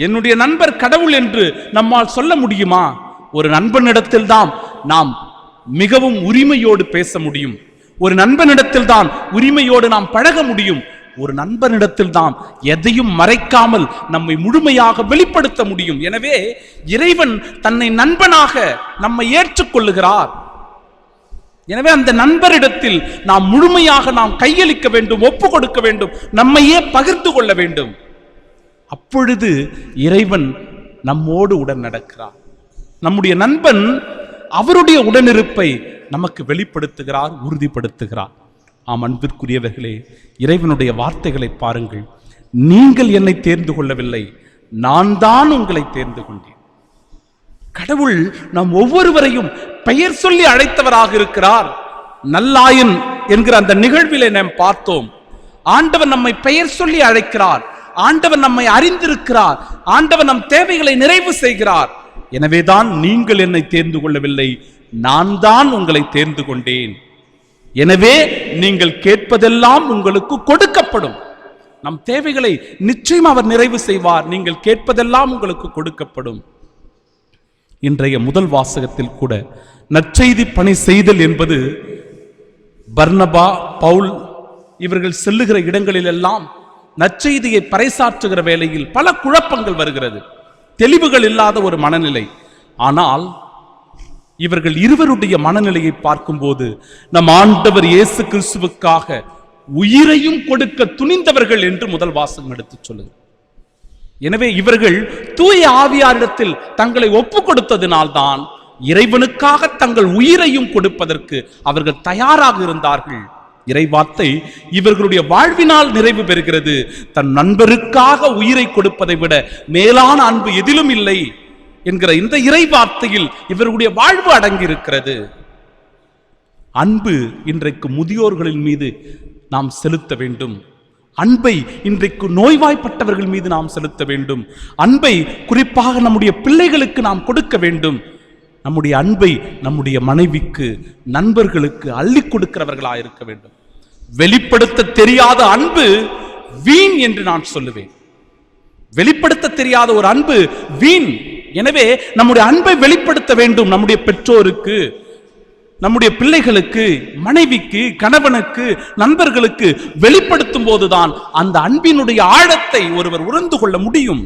என்னுடைய நண்பர் கடவுள் என்று நம்மால் சொல்ல முடியுமா? ஒரு நண்பனிடத்தில் தான் நாம் மிகவும் உரிமையோடு பேச முடியும். ஒரு நண்பனிடத்தில் தான் உரிமையோடு நாம் பழக முடியும். ஒரு நண்பனிடத்தில் தான் எதையும் மறைக்காமல் நம்மை முழுமையாக வெளிப்படுத்த முடியும். எனவே இறைவன் தன்னை நண்பனாக நம்மை ஏற்றுக்கொள்ளுகிறார். எனவே அந்த நண்பரிடத்தில் நாம் முழுமையாக நாம் கையளிக்க வேண்டும், ஒப்பு கொடுக்க வேண்டும், நம்மையே பகிர்ந்து கொள்ள வேண்டும். அப்பொழுது இறைவன் நம்மோடு உடன் நடக்கிறார். நம்முடைய நண்பன் அவருடைய உடனிருப்பை நமக்கு வெளிப்படுத்துகிறார், உறுதிப்படுத்துகிறார். ஆம் அன்பிற்குரியவர்களே, இறைவனுடைய வார்த்தைகளை பாருங்கள். நீங்கள் என்னை தேர்ந்து கொள்ளவில்லை, நான் தான் உங்களை தேர்ந்து கொண்டேன். கடவுள் நம் ஒவ்வொருவரையும் பெயர் சொல்லி அழைத்தவராக இருக்கிறார். நல்லாயன் என்கிற அந்த நிகழ்விலே நாம் பார்த்தோம். ஆண்டவன் நம்மை பெயர் சொல்லி அழைக்கிறார். ஆண்டவன் நம்மை அறிந்திருக்கிறார். ஆண்டவன் நம் தேவைகளை நிறைவு செய்கிறார். எனவேதான் நீங்கள் என்னை தேர்ந்து கொள்ளவில்லை, நான் தான் உங்களை தேர்ந்து கொண்டேன். எனவே நீங்கள் கேட்பதெல்லாம் உங்களுக்கு கொடுக்கப்படும். நம் தேவைகளை நிச்சயம் அவர் நிறைவு செய்வார். நீங்கள் கேட்பதெல்லாம் உங்களுக்கு கொடுக்கப்படும். இன்றைய முதல் வாசகத்தில் கூட நற்செய்தி பணி செய்தல் என்பது பர்னபா, பவுல் இவர்கள் செல்லுகிற இடங்களிலெல்லாம் நற்செய்தியை பறைசாற்றுகிற வேளையில் பல குழப்பங்கள் வருகிறது, தெளிவுகள் இல்லாத ஒரு மனநிலை. ஆனால் இவர்கள் இருவருடைய மனநிலையை பார்க்கும்போது நம் ஆண்டவர் இயேசு கிறிஸ்துவுக்காக உயிரையும் கொடுக்க துணிந்தவர்கள் என்று முதல் வாசகம் எடுத்து சொல்லுங்கள். எனவே இவர்கள் தூய ஆவியாரிடத்தில் தங்களை ஒப்பு கொடுத்ததினால்தான் இறைவனுக்காக தங்கள் உயிரையும் கொடுப்பதற்கு அவர்கள் தயாராக இருந்தார்கள். இறைவார்த்தை இவர்களுடைய வாழ்வினால் நிறைவு பெறுகிறது. தன் நண்பருக்காக உயிரை கொடுப்பதை விட மேலான அன்பு எதிலும் இல்லை என்கிற இந்த இறைவார்த்தையில் இவர்களுடைய வாழ்வு அடங்கி இருக்கிறது. அன்பு இன்றைக்கு முதியோர்களின் மீது நாம் செலுத்த வேண்டும். அன்பை இன்றைக்கு நோய்வாய்ப்பட்டவர்கள் மீது நாம் செலுத்த வேண்டும். அன்பை குறிப்பாக நம்முடைய பிள்ளைகளுக்கு நாம் கொடுக்க வேண்டும். நம்முடைய அன்பை நம்முடைய மனைவிக்கு, நண்பர்களுக்கு அள்ளி கொடுக்கிறவர்களாக இருக்க வேண்டும். வெளிப்படுத்த தெரியாத அன்பு வீண் என்று நான் சொல்லுவேன். வெளிப்படுத்த தெரியாத ஒரு அன்பு வீண். எனவே நம்முடைய அன்பை வெளிப்படுத்த வேண்டும். நம்முடைய பெற்றோருக்கு, நம்முடைய பிள்ளைகளுக்கு, மனைவிக்கு, கணவனுக்கு, நண்பர்களுக்கு வெளிப்படுத்தும் போதுதான் அந்த அன்பினுடைய ஆழத்தை ஒருவர் உணர்ந்து கொள்ள முடியும்.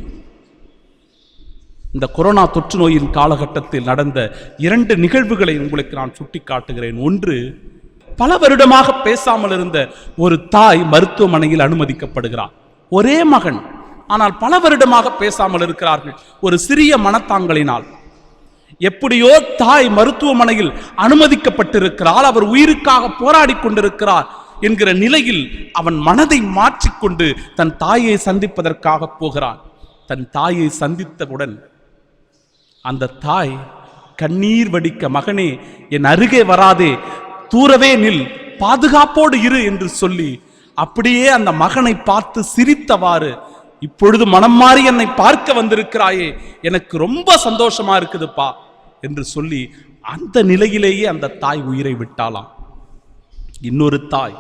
இந்த கொரோனா தொற்று நோயின் காலகட்டத்தில் நடந்த 2 நிகழ்வுகளை உங்களுக்கு நான் சுட்டி காட்டுகிறேன். ஒன்று, பல வருடமாக பேசாமல் இருந்த ஒரு தாய் மருத்துவமனையில் அனுமதிக்கப்படுகிறார். ஒரே மகன், ஆனால் பல வருடமாக பேசாமல் இருக்கிறார்கள் ஒரு சிறிய மனத்தாங்கலினால். எப்படியோ தாய் மருத்துவமனையில் அனுமதிக்கப்பட்டிருக்கிறார், அவர் உயிருக்காக போராடி கொண்டிருக்கிறார் என்கிற நிலையில் அவன் மனதை மாற்றிக்கொண்டு தன் தாயை சந்திப்பதற்காக போகிறான். தன் தாயை சந்தித்தவுடன் அந்த தாய் கண்ணீர் வடிக்க, மகனே என் அருகே வராதே, தூரவே நில், பாதுகாப்போடு இரு என்று சொல்லி அப்படியே அந்த மகனை பார்த்து சிரித்தவாறு, இப்பொழுது மனம் மாறி என்னை பார்க்க வந்திருக்கிறாயே, எனக்கு ரொம்ப சந்தோஷமா இருக்குதுப்பா என்று சொல்லி அந்த நிலையிலேயே அந்த தாய் உயிரை விட்டாளாம். இன்னொரு தாய்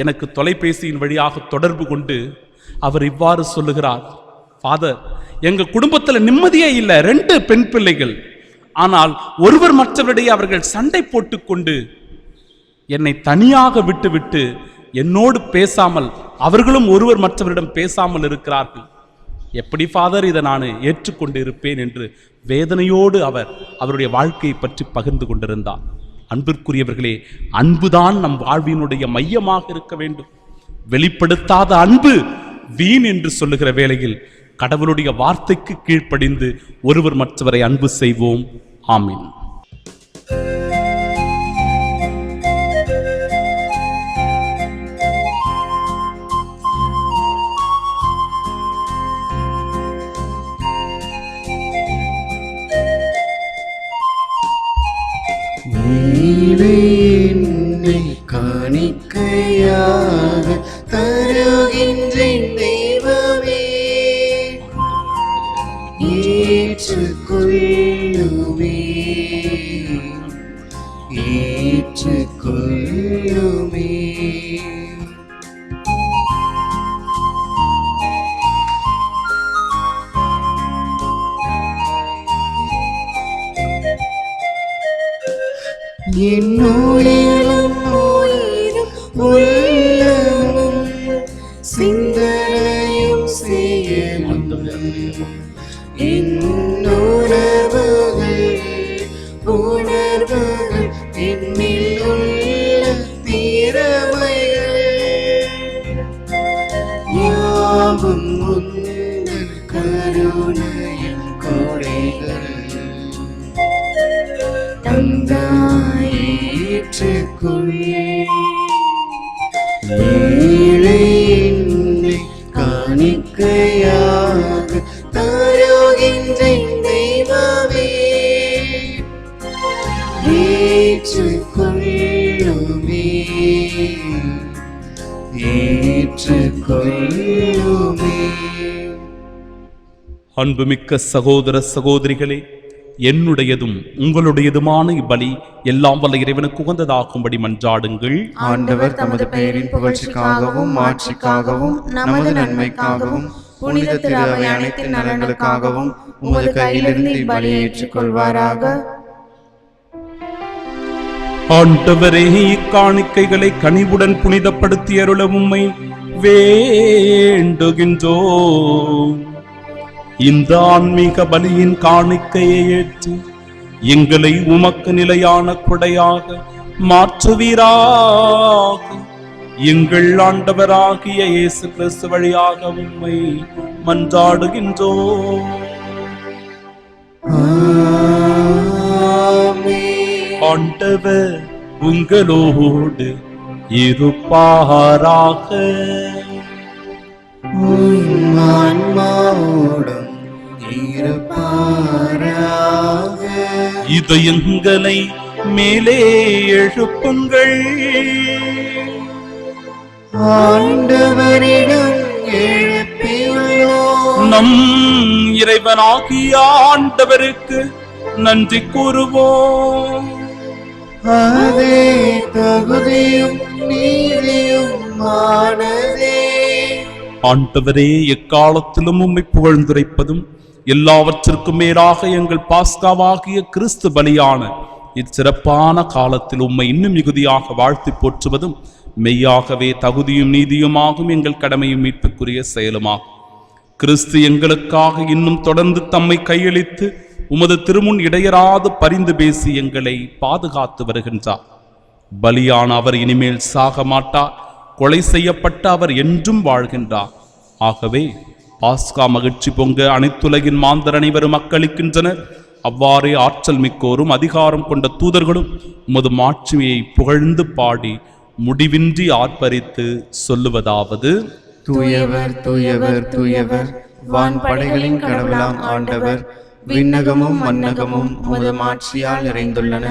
எனக்கு தொலைபேசியின் வழியாக தொடர்பு கொண்டு அவர் இவ்வாறு சொல்லுகிறார், ஃபாதர், எங்க குடும்பத்தில் நிம்மதியே இல்லை, 2 பெண் பிள்ளைகள், ஆனால் ஒருவர் மற்றவரிடையே அவர்கள் சண்டை போட்டுக்கொண்டு என்னை தனியாக விட்டுவிட்டு என்னோடு பேசாமல், அவர்களும் ஒருவர் மற்றவரிடம் பேசாமல் இருக்கிறார்கள். எப்படி ஃபாதர் இதை நான் ஏற்றுக்கொண்டு இருப்பேன் என்று வேதனையோடு அவர் அவருடைய வாழ்க்கையை பற்றி பகிர்ந்து கொண்டிருந்தார். அன்பிற்குரியவர்களே, அன்புதான் நம் வாழ்வினுடைய மையமாக இருக்க வேண்டும். வெளிப்படுத்தாத அன்பு வீண் என்று சொல்லுகிற வேளையில் கடவுளுடைய வார்த்தைக்கு கீழ்ப்படிந்து ஒருவர் மற்றவரை அன்பு செய்வோம். ஆமீன். என்னை காணிக்கையாக தருகின்றேன் தெய்வமே, ஏற்றுக்கொள்ளுமே, ஏற்றுக்கொள்ளுமே. என்னுயிரும் உள்ளமும் சிந்தனையும் செயலும் என்னுணர்வுகள் உணர்வுகள் என்னில் உள்ள திறமைகள் யாவும் உந்தன் கருணையின் கொடைகள் தந்தாய் ஏற்றுக்கொள்ளே. ஏழை என்னை காணிக்கையாக தருகின்றேன் தெய்வமே, ஏற்றுக்கொள்ளுமே, ஏற்றுக்கொள்ளுமே. அன்புமிக்க சகோதர சகோதரிகளே, என்னுடையதும் உங்களுடையதுமான இப்பலி எல்லாம் வல்ல இறைவனுக்கு உகந்ததாகும்படி மன்றாடுங்கள். ஆண்டவர் தமது பெயரின் புகழ்ச்சிக்காகவும் மாட்சிக்காகவும் நமது நன்மைக்காகவும் புனித திரு அவை அனைத்தின் நலனுக்காகவும் உமது கையிலிருந்து இப்பலியை ஏற்றுக்கொள்வாராக. ஆண்டவரே, இக்காணிக்கைகளை கனிவுடன் புனிதப்படுத்தி அருள உம்மை வேண்டுகின்றோம். இந்த ஆன்மீக பலியின் காணிக்கையை ஏற்று எங்களை உமக்கு நிலையான கொடையாக மாற்றுவீராக. எங்கள் ஆண்டவராகிய இயேசு கிறிஸ்து வழியாக உம்மை மன்றாடுகின்றோம். ஆண்டவர் உங்களோடு இருப்பாராக. ஆன்மாவோடும் இருப்பாராக. இதயங்களை மேலே எழுப்புங்கள். ஆண்டவரிடம் எழுப்பியுள்ளோம். நம் இறைவனாகிய ஆண்டவருக்கு நன்றி கூறுவோம். அதே தகுதியும் நீதியுமானதே. ஆண்டவரே, எக்காலத்திலும் உம்மை புகழ்ந்துரைப்பதும் எல்லாவற்றிற்கும் மேலாக எங்கள் பாஸ்காவாகிய கிறிஸ்து பலியான இச்சிறப்பான காலத்தில் உம்மை இன்னும் மிகுதியாக வாழ்த்தி போற்றுவதும் மெய்யாகவே தகுதியும் நீதியுமாகும் எங்கள் கடமையும் மீட்புக்குரிய செயலுமாகும். கிறிஸ்து எங்களுக்காக இன்னும் தொடர்ந்து தம்மை கையளித்து உமது திருமுன் இடையராது பரிந்து பேசி எங்களை பாதுகாத்து வருகின்றார். பலியான அவர் இனிமேல் சாக மாட்டார். கொலை செய்யப்பட்ட அவர் என்றும் வாழ்கின்றார். ஆகவே பாஸ்கா மகிழ்ச்சி பொங்க அனைத்துலகின் மாந்தர் அனைவரும் மக்களிக்கின்றனர். அவ்வாறே ஆற்றல் மிக்கோரும் அதிகாரம் கொண்ட தூதர்களும் உமது மாட்சிமையை புகழ்ந்து பாடி முடிவின்றி ஆர்ப்பரித்து சொல்லுவதாவது: தூயவர் தூயவர் தூயவர், வான் படைகளின் கடவுளாம் ஆண்டவர். விண்ணகமும் மன்னகமும் உமது மாட்சியால் நிறைந்துள்ளன.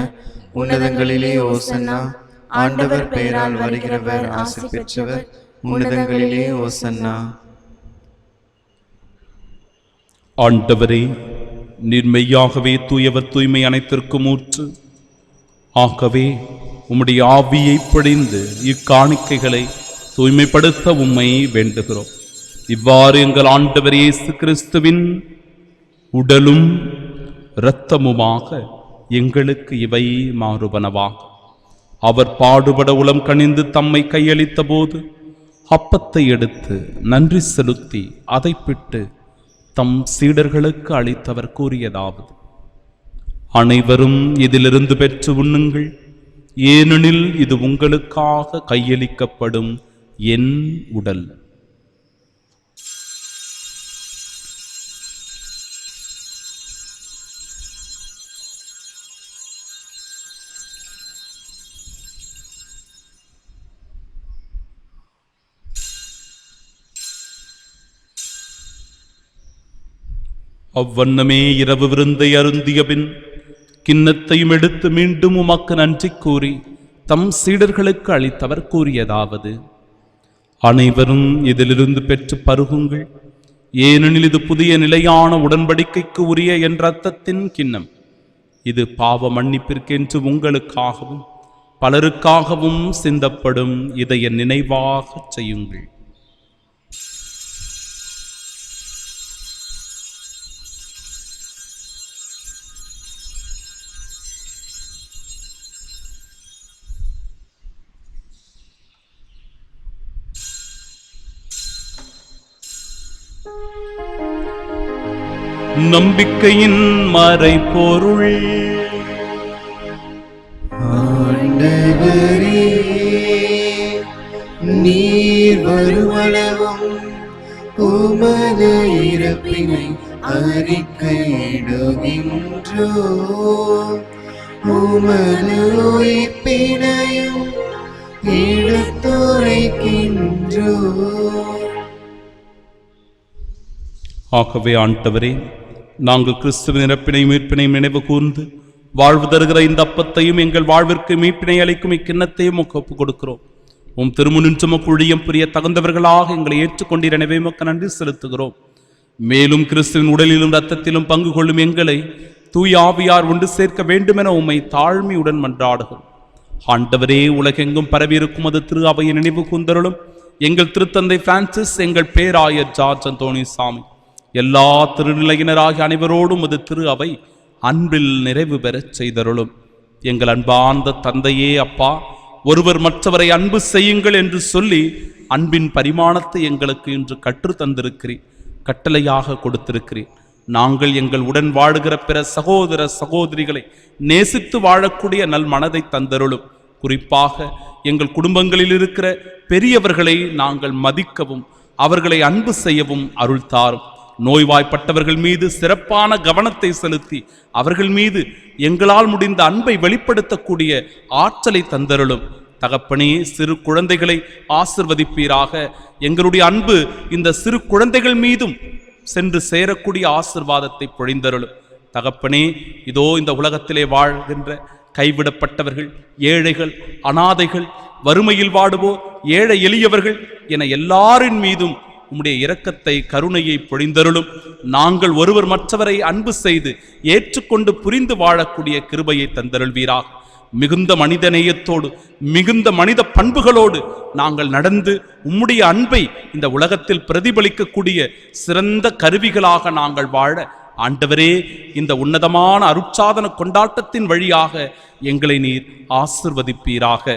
உன்னதங்களிலே ஓசன்னா. ஆண்டவர் பெயரால் வருகிறவர் ஆசி பெற்றவர். உன்னதங்களிலே ஓசன்னா. ஆண்டவரே, நீர் மெய்யாகவே தூயவர், தூய்மை அனைத்திற்கும் ஊற்று. ஆகவே உம்முடைய ஆவியை பொழிந்து இக்காணிக்கைகளை தூய்மைப்படுத்த உம்மை வேண்டுகிறோம். இவ்வாறு எங்கள் ஆண்டவர் இயேசு கிறிஸ்துவின் உடலும் இரத்தமுமாக எங்களுக்கு இவை மாறுபனவாகும். அவர் பாடுபட உளம் கனிந்து தம்மை கையளித்த போது அப்பத்தை எடுத்து நன்றி செலுத்தி அதை பிட்டு தம் சீடர்களுக்கு அளித்தவர் கூறியதாவது: அனைவரும் இதிலிருந்து பெற்று உண்ணுங்கள், ஏனெனில் இது உங்களுக்காக கையளிக்கப்படும் என் உடல். அவ்வண்ணமே இரவு விருந்தை அருந்திய பின் கிண்ணத்தையும் எடுத்து மீண்டும் உமக்கு நன்றி கூறி தம் சீடர்களுக்கு அளித்தவர் கூறியதாவது: அனைவரும் இதிலிருந்து பெற்று பருகுங்கள், ஏனெனில் இது புதிய நிலையான உடன்படிக்கைக்கு உரிய என் இரத்தத்தின் கிண்ணம். இது பாவ மன்னிப்பிற்கென்று உங்களுக்காகவும் பலருக்காகவும் சிந்தப்படும். இதை என் நினைவாக செய்யுங்கள். நம்பிக்கையின் மறைபொருள். ஆண்டவரே, நீர் வருமளவும் உமது இறப்பினை அறிக்கையிடுகின்றோம். உமது உயிர்ப்பினையும் எடுத்துரைக்கின்றோம். ஆகவே ஆண்டவரே, நாங்கள் கிறிஸ்துவின் இறப்பினை மீட்பினையும் நினைவு கூர்ந்து வாழ்வு தருகிற இந்த அப்பத்தையும் எங்கள் வாழ்விற்கு மீட்பினை அளிக்கும் இக்கிண்ணத்தையும் ஒப்புக் கொடுக்கிறோம். உம் திருமுனின்று ஊழியம் புரிய தகுந்தவர்களாக எங்களை ஏற்றுக்கொண்டீர். எனவே உமக்கு நன்றி செலுத்துகிறோம். மேலும் கிறிஸ்துவின் உடலிலும் இரத்தத்திலும் பங்கு கொள்ளும் எங்களை தூய ஆவியார் ஒன்று சேர்க்க வேண்டுமென உம்மை தாழ்மையுடன் மன்றாடுகிறோம். ஆண்டவரே, உலகெங்கும் பரவியிருக்கும் அது திரு அவையை நினைவு கூர்ந்தருளும். எங்கள் திருத்தந்தை பிரான்சிஸ், எங்கள் பேராயர் ஜார்ஜ் அந்தோணி சாமி, எல்லா திருநிலையினராகிய அனைவரோடும் அது திரு அவை அன்பில் நிறைவு பெறச் செய்தருளும். எங்கள் அன்பார்ந்த தந்தையே, அப்பா, ஒருவர் மற்றவரை அன்பு செய்யுங்கள் என்று சொல்லி அன்பின் பரிமாணத்தை எங்களுக்கு இன்று கற்று தந்திருக்கிறீர், கட்டளையாக கொடுத்திருக்கிறீர். நாங்கள் எங்கள் உடன் வாழுகிற பிற சகோதர சகோதரிகளை நேசித்து வாழக்கூடிய நல் மனதை தந்தருளும். குறிப்பாக எங்கள் குடும்பங்களில் இருக்கிற பெரியவர்களை நாங்கள் மதிக்கவும் அவர்களை அன்பு செய்யவும் அருள் தாரும். நோய்வாய்ப்பட்டவர்கள் மீது சிறப்பான கவனத்தை செலுத்தி அவர்கள் மீது எங்களால் முடிந்த அன்பை வெளிப்படுத்தக்கூடிய ஆற்றலை தந்தருளும். தகப்பனே, சிறு குழந்தைகளை ஆசிர்வதிப்பீராக. எங்களுடைய அன்பு இந்த சிறு குழந்தைகள் மீதும் சென்று சேரக்கூடிய ஆசிர்வாதத்தை பொழிந்தருளும். தகப்பனே, இதோ இந்த உலகத்திலே வாழ்கின்ற கைவிடப்பட்டவர்கள், ஏழைகள், அனாதைகள், வறுமையில் வாடுவோர், ஏழை எளியவர்கள் என எல்லாரின் மீதும் உம்முடைய இரக்கத்தை, கருணையை பொழிந்தருளும். நாங்கள் ஒருவர் மற்றவரை அன்பு செய்து ஏற்றுக்கொண்டு புரிந்து வாழக்கூடிய கிருபையை தந்தருள்வீராக. மிகுந்த மனிதநேயத்தோடு, மிகுந்த மனித பண்புகளோடு நாங்கள் நடந்து உம்முடைய அன்பை இந்த உலகத்தில் பிரதிபலிக்கக்கூடிய சிறந்த கருவிகளாக நாங்கள் வாழ ஆண்டவரே, இந்த உன்னதமான அருட்சாதன கொண்டாட்டத்தின் வழியாக எங்களை நீர் ஆசிர்வதிப்பீராக.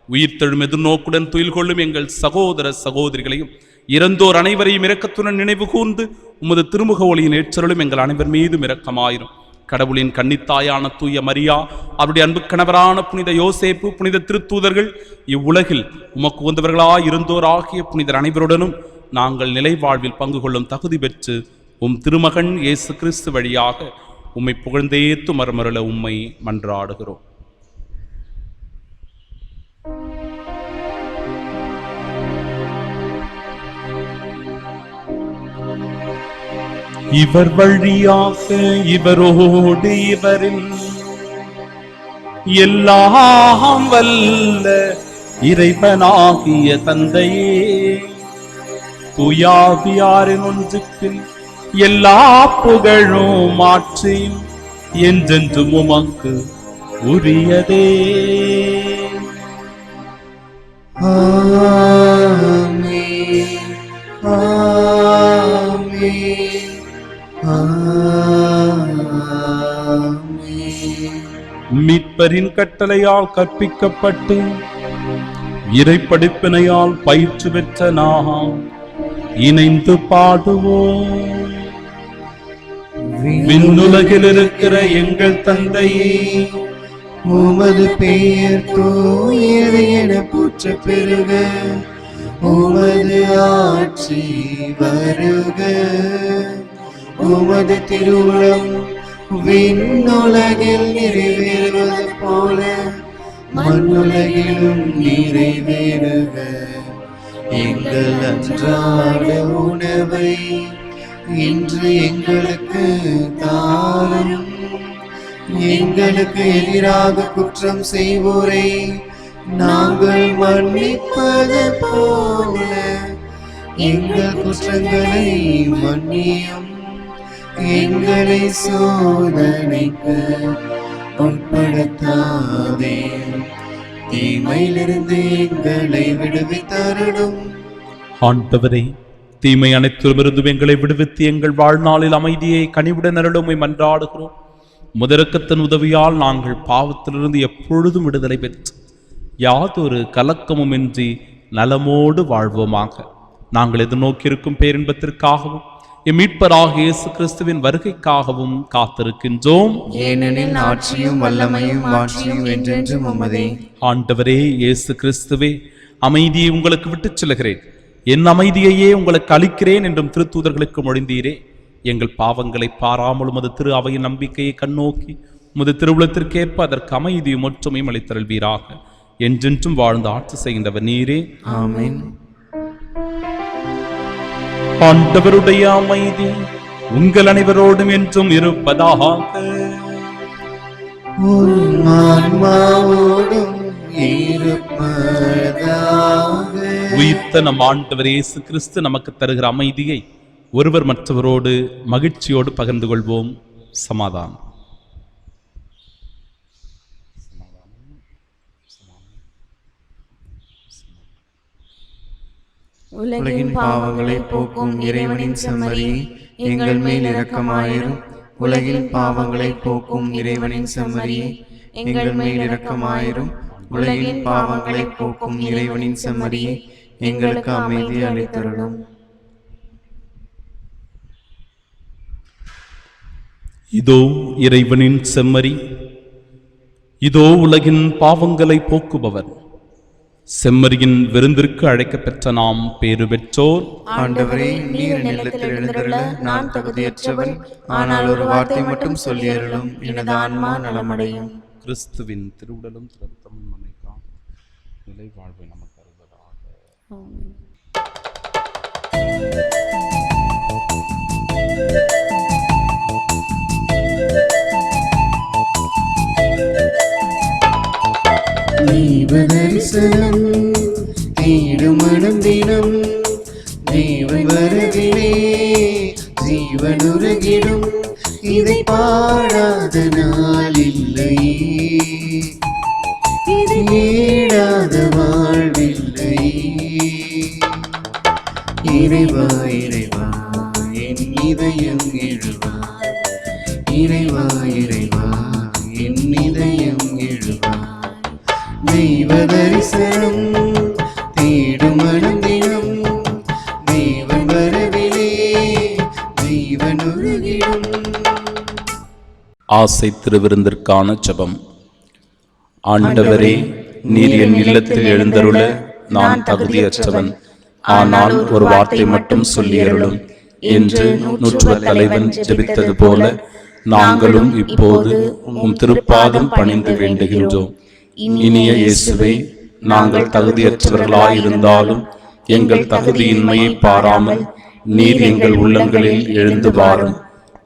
உயிர்த்தெழும் எதிர்நோக்குடன் துயில் கொள்ளும் எங்கள் சகோதர சகோதரிகளையும் இறந்தோர் அனைவரையும் இரக்கத்துடன் நினைவு கூர்ந்து உமது திருமுக ஒளியின் ஏற்றலும் எங்கள் அனைவர் மீதும் இரக்கமாயிரும். கடவுளின் கன்னித்தாயான தூய மரியா, அவருடைய அன்பு கணவரான புனித யோசேப்பு, புனித திருத்தூதர்கள், இவ்வுலகில் உமக்கு உந்தவர்களாய் இருந்தோர் ஆகிய புனிதர் அனைவருடனும் நாங்கள் நிலை வாழ்வில் பங்கு கொள்ளும் தகுதி பெற்று உம் திருமகன் இயேசு கிறிஸ்து வழியாக உம்மை புகழ்ந்தேத்து மரமருள உம்மை மன்றாடுகிறோம். இவர் வழியாக, இவரோடு, இவரில் எல்லாம் வல்ல இறைவனாகிய தந்தையே, தூயாவியாரின் ஒன்றுக்கில் எல்லா புகழும் மாற்றியும் என்றென்றும் உமக்கு உரியதே. ஆமென், ஆமென், ஆமென். மீட்பரின் கட்டளையால் கற்பிக்கப்பட்டு இறைப்படிப்பினையால் பயிற்று பெற்ற நாம் இணைந்து பாடுவோம். விண்ணுலகில் இருக்கிற எங்கள் தந்தையே, உமது பெயர் தூயது என போற்ற பெருக, உமது ஆட்சி வருக, உமது திருவுளம் விண்ணுலகில் நிறைவேறுவது போல மண்ணுலகிலும் நிறைவேறுக. எங்கள் அன்றாட உணவை இன்று எங்களுக்கு தாரும். எங்களுக்கு எதிராக குற்றம் செய்வோரை நாங்கள் மன்னிப்பது போல எங்கள் குற்றங்களை மன்னியும். எங்களை சோதனைக்கு உட்படுத்தாதே, தீமையிலிருந்து எங்களை விடுவித்தருளும். ஆண்டவரே, தீமை அனைத்திலுமிருந்து எங்களை விடுவித்து எங்கள் வாழ்நாளில் அமைதியை கனிவுடன் அருளுமை மன்றாடுகிறோம். முதரக்கத்தின் உதவியால் நாங்கள் பாவத்திலிருந்து எப்பொழுதும் விடுதலை பெற்று யாதொரு கலக்கமுமின்றி நலமோடு வாழ்வோமாக. நாங்கள் எதிர்நோக்கியிருக்கும் பேரின்பத்திற்காகவும் மீட்பராகிய இயேசு கிறிஸ்துவின் வருகைக்காகவும் காத்திருக்கின்றோம். ஏனெனில் ஆட்சியும் வல்லமையும் மாட்சியும் என்றென்றும் உமதே. ஆண்டவரே இயேசு கிறிஸ்துவே, அமைதியை உங்களுக்கு விட்டுச் செல்கிறேன், என் அமைதியையே உங்களுக்கு அளிக்கிறேன் என்றும் திருத்தூதர்களுக்கு மொழிந்தீரே. எங்கள் பாவங்களை பாராமல் உமது திரு அவையின் நம்பிக்கையை கண்ணோக்கி உமது திருவுளத்திற்கேற்ப அதற்கு அமைதியும் ஒற்றுமையும் அளித்தருள்வீராக. என்றென்றும் வாழ்ந்து ஆட்சி செய்கின்றவர் நீரே. ஆமென். ஆண்டவருடைய அமைதி உங்கள் அனைவரோடும் என்றும் இருப்பதாக. உம் ஆன்மாவோடும் இருப்பதாக. உயிர்த்த நம் ஆண்டவர் இயேசு கிறிஸ்து நமக்கு தருகிற அமைதியை ஒருவர் மற்றவரோடு மகிழ்ச்சியோடு பகிர்ந்து கொள்வோம். சமாதானம். உலகின் பாவங்களை போக்கும் இறைவனின் செம்மறியே, எங்கள் மேல் இரக்கமாயிரும். உலகின் பாவங்களை போக்கும் இறைவனின் செம்மறியே, எங்கள் மேல் இரக்கமாயிரும். உலகின் பாவங்களை போக்கும் இறைவனின் செம்மறியே, எங்களுக்கு அமைதி அளித்தருளும். இதோ இறைவனின் செம்மறி, இதோ உலகின் பாவங்களை போக்குபவர். செம்மறியின் விருந்திற்கு அழைக்கப்பெற்ற நாம் பேறு பெற்றோர். ஆண்டவரே, நீர் நிலத்தில் எழுந்தருள நான் தகுதியற்றவன். ஆனால் ஒரு வார்த்தை மட்டும் சொல்லியருளும், எனது ஆன்மா நலமடையும். கிறிஸ்துவின் திருவுடலும் இரத்தமும் நம்மைக்காம் நிலை வாழ்வை நமக்கு அருள்வதாக. தெய்வ தரிசனம் தேடும் மனம் தினம், தேவன் வரவிலே ஜீவனுருகிடும். இதை பாடாத நாள் இல்லையே, இது ஏடாத வாழ்வில்லையே. இறைவா இறைவா என் இதயம் எழுவார், இறைவா இறைவா என் இதயம் எழுவார். தெய்வ தரிசனம் தேடும் மனம் தினம், தேவன் வரவிலே ஜீவனுருகிடும். ஆசை திருவிருந்திற்கான ஜெபம். ஆண்டவரே, நீர் என் இல்லத்தில் எழுந்தருள நான் தகுதியற்றவன். ஆனால் ஒரு வார்த்தை மட்டும் சொல்லியருளும் என்று நூற்றுவர் தலைவன் ஜெபித்தது போல நாங்களும் இப்போது உம் திருப்பாதம் பணிந்து வேண்டுகின்றோம். இனிய இயேசுவே, நாங்கள் தகுதியற்றவர்களாயிருந்தாலும் எங்கள் தகுதியின்மையை பாராமல் நீர் எங்கள் உள்ளங்களில் எழுந்து வாரும்.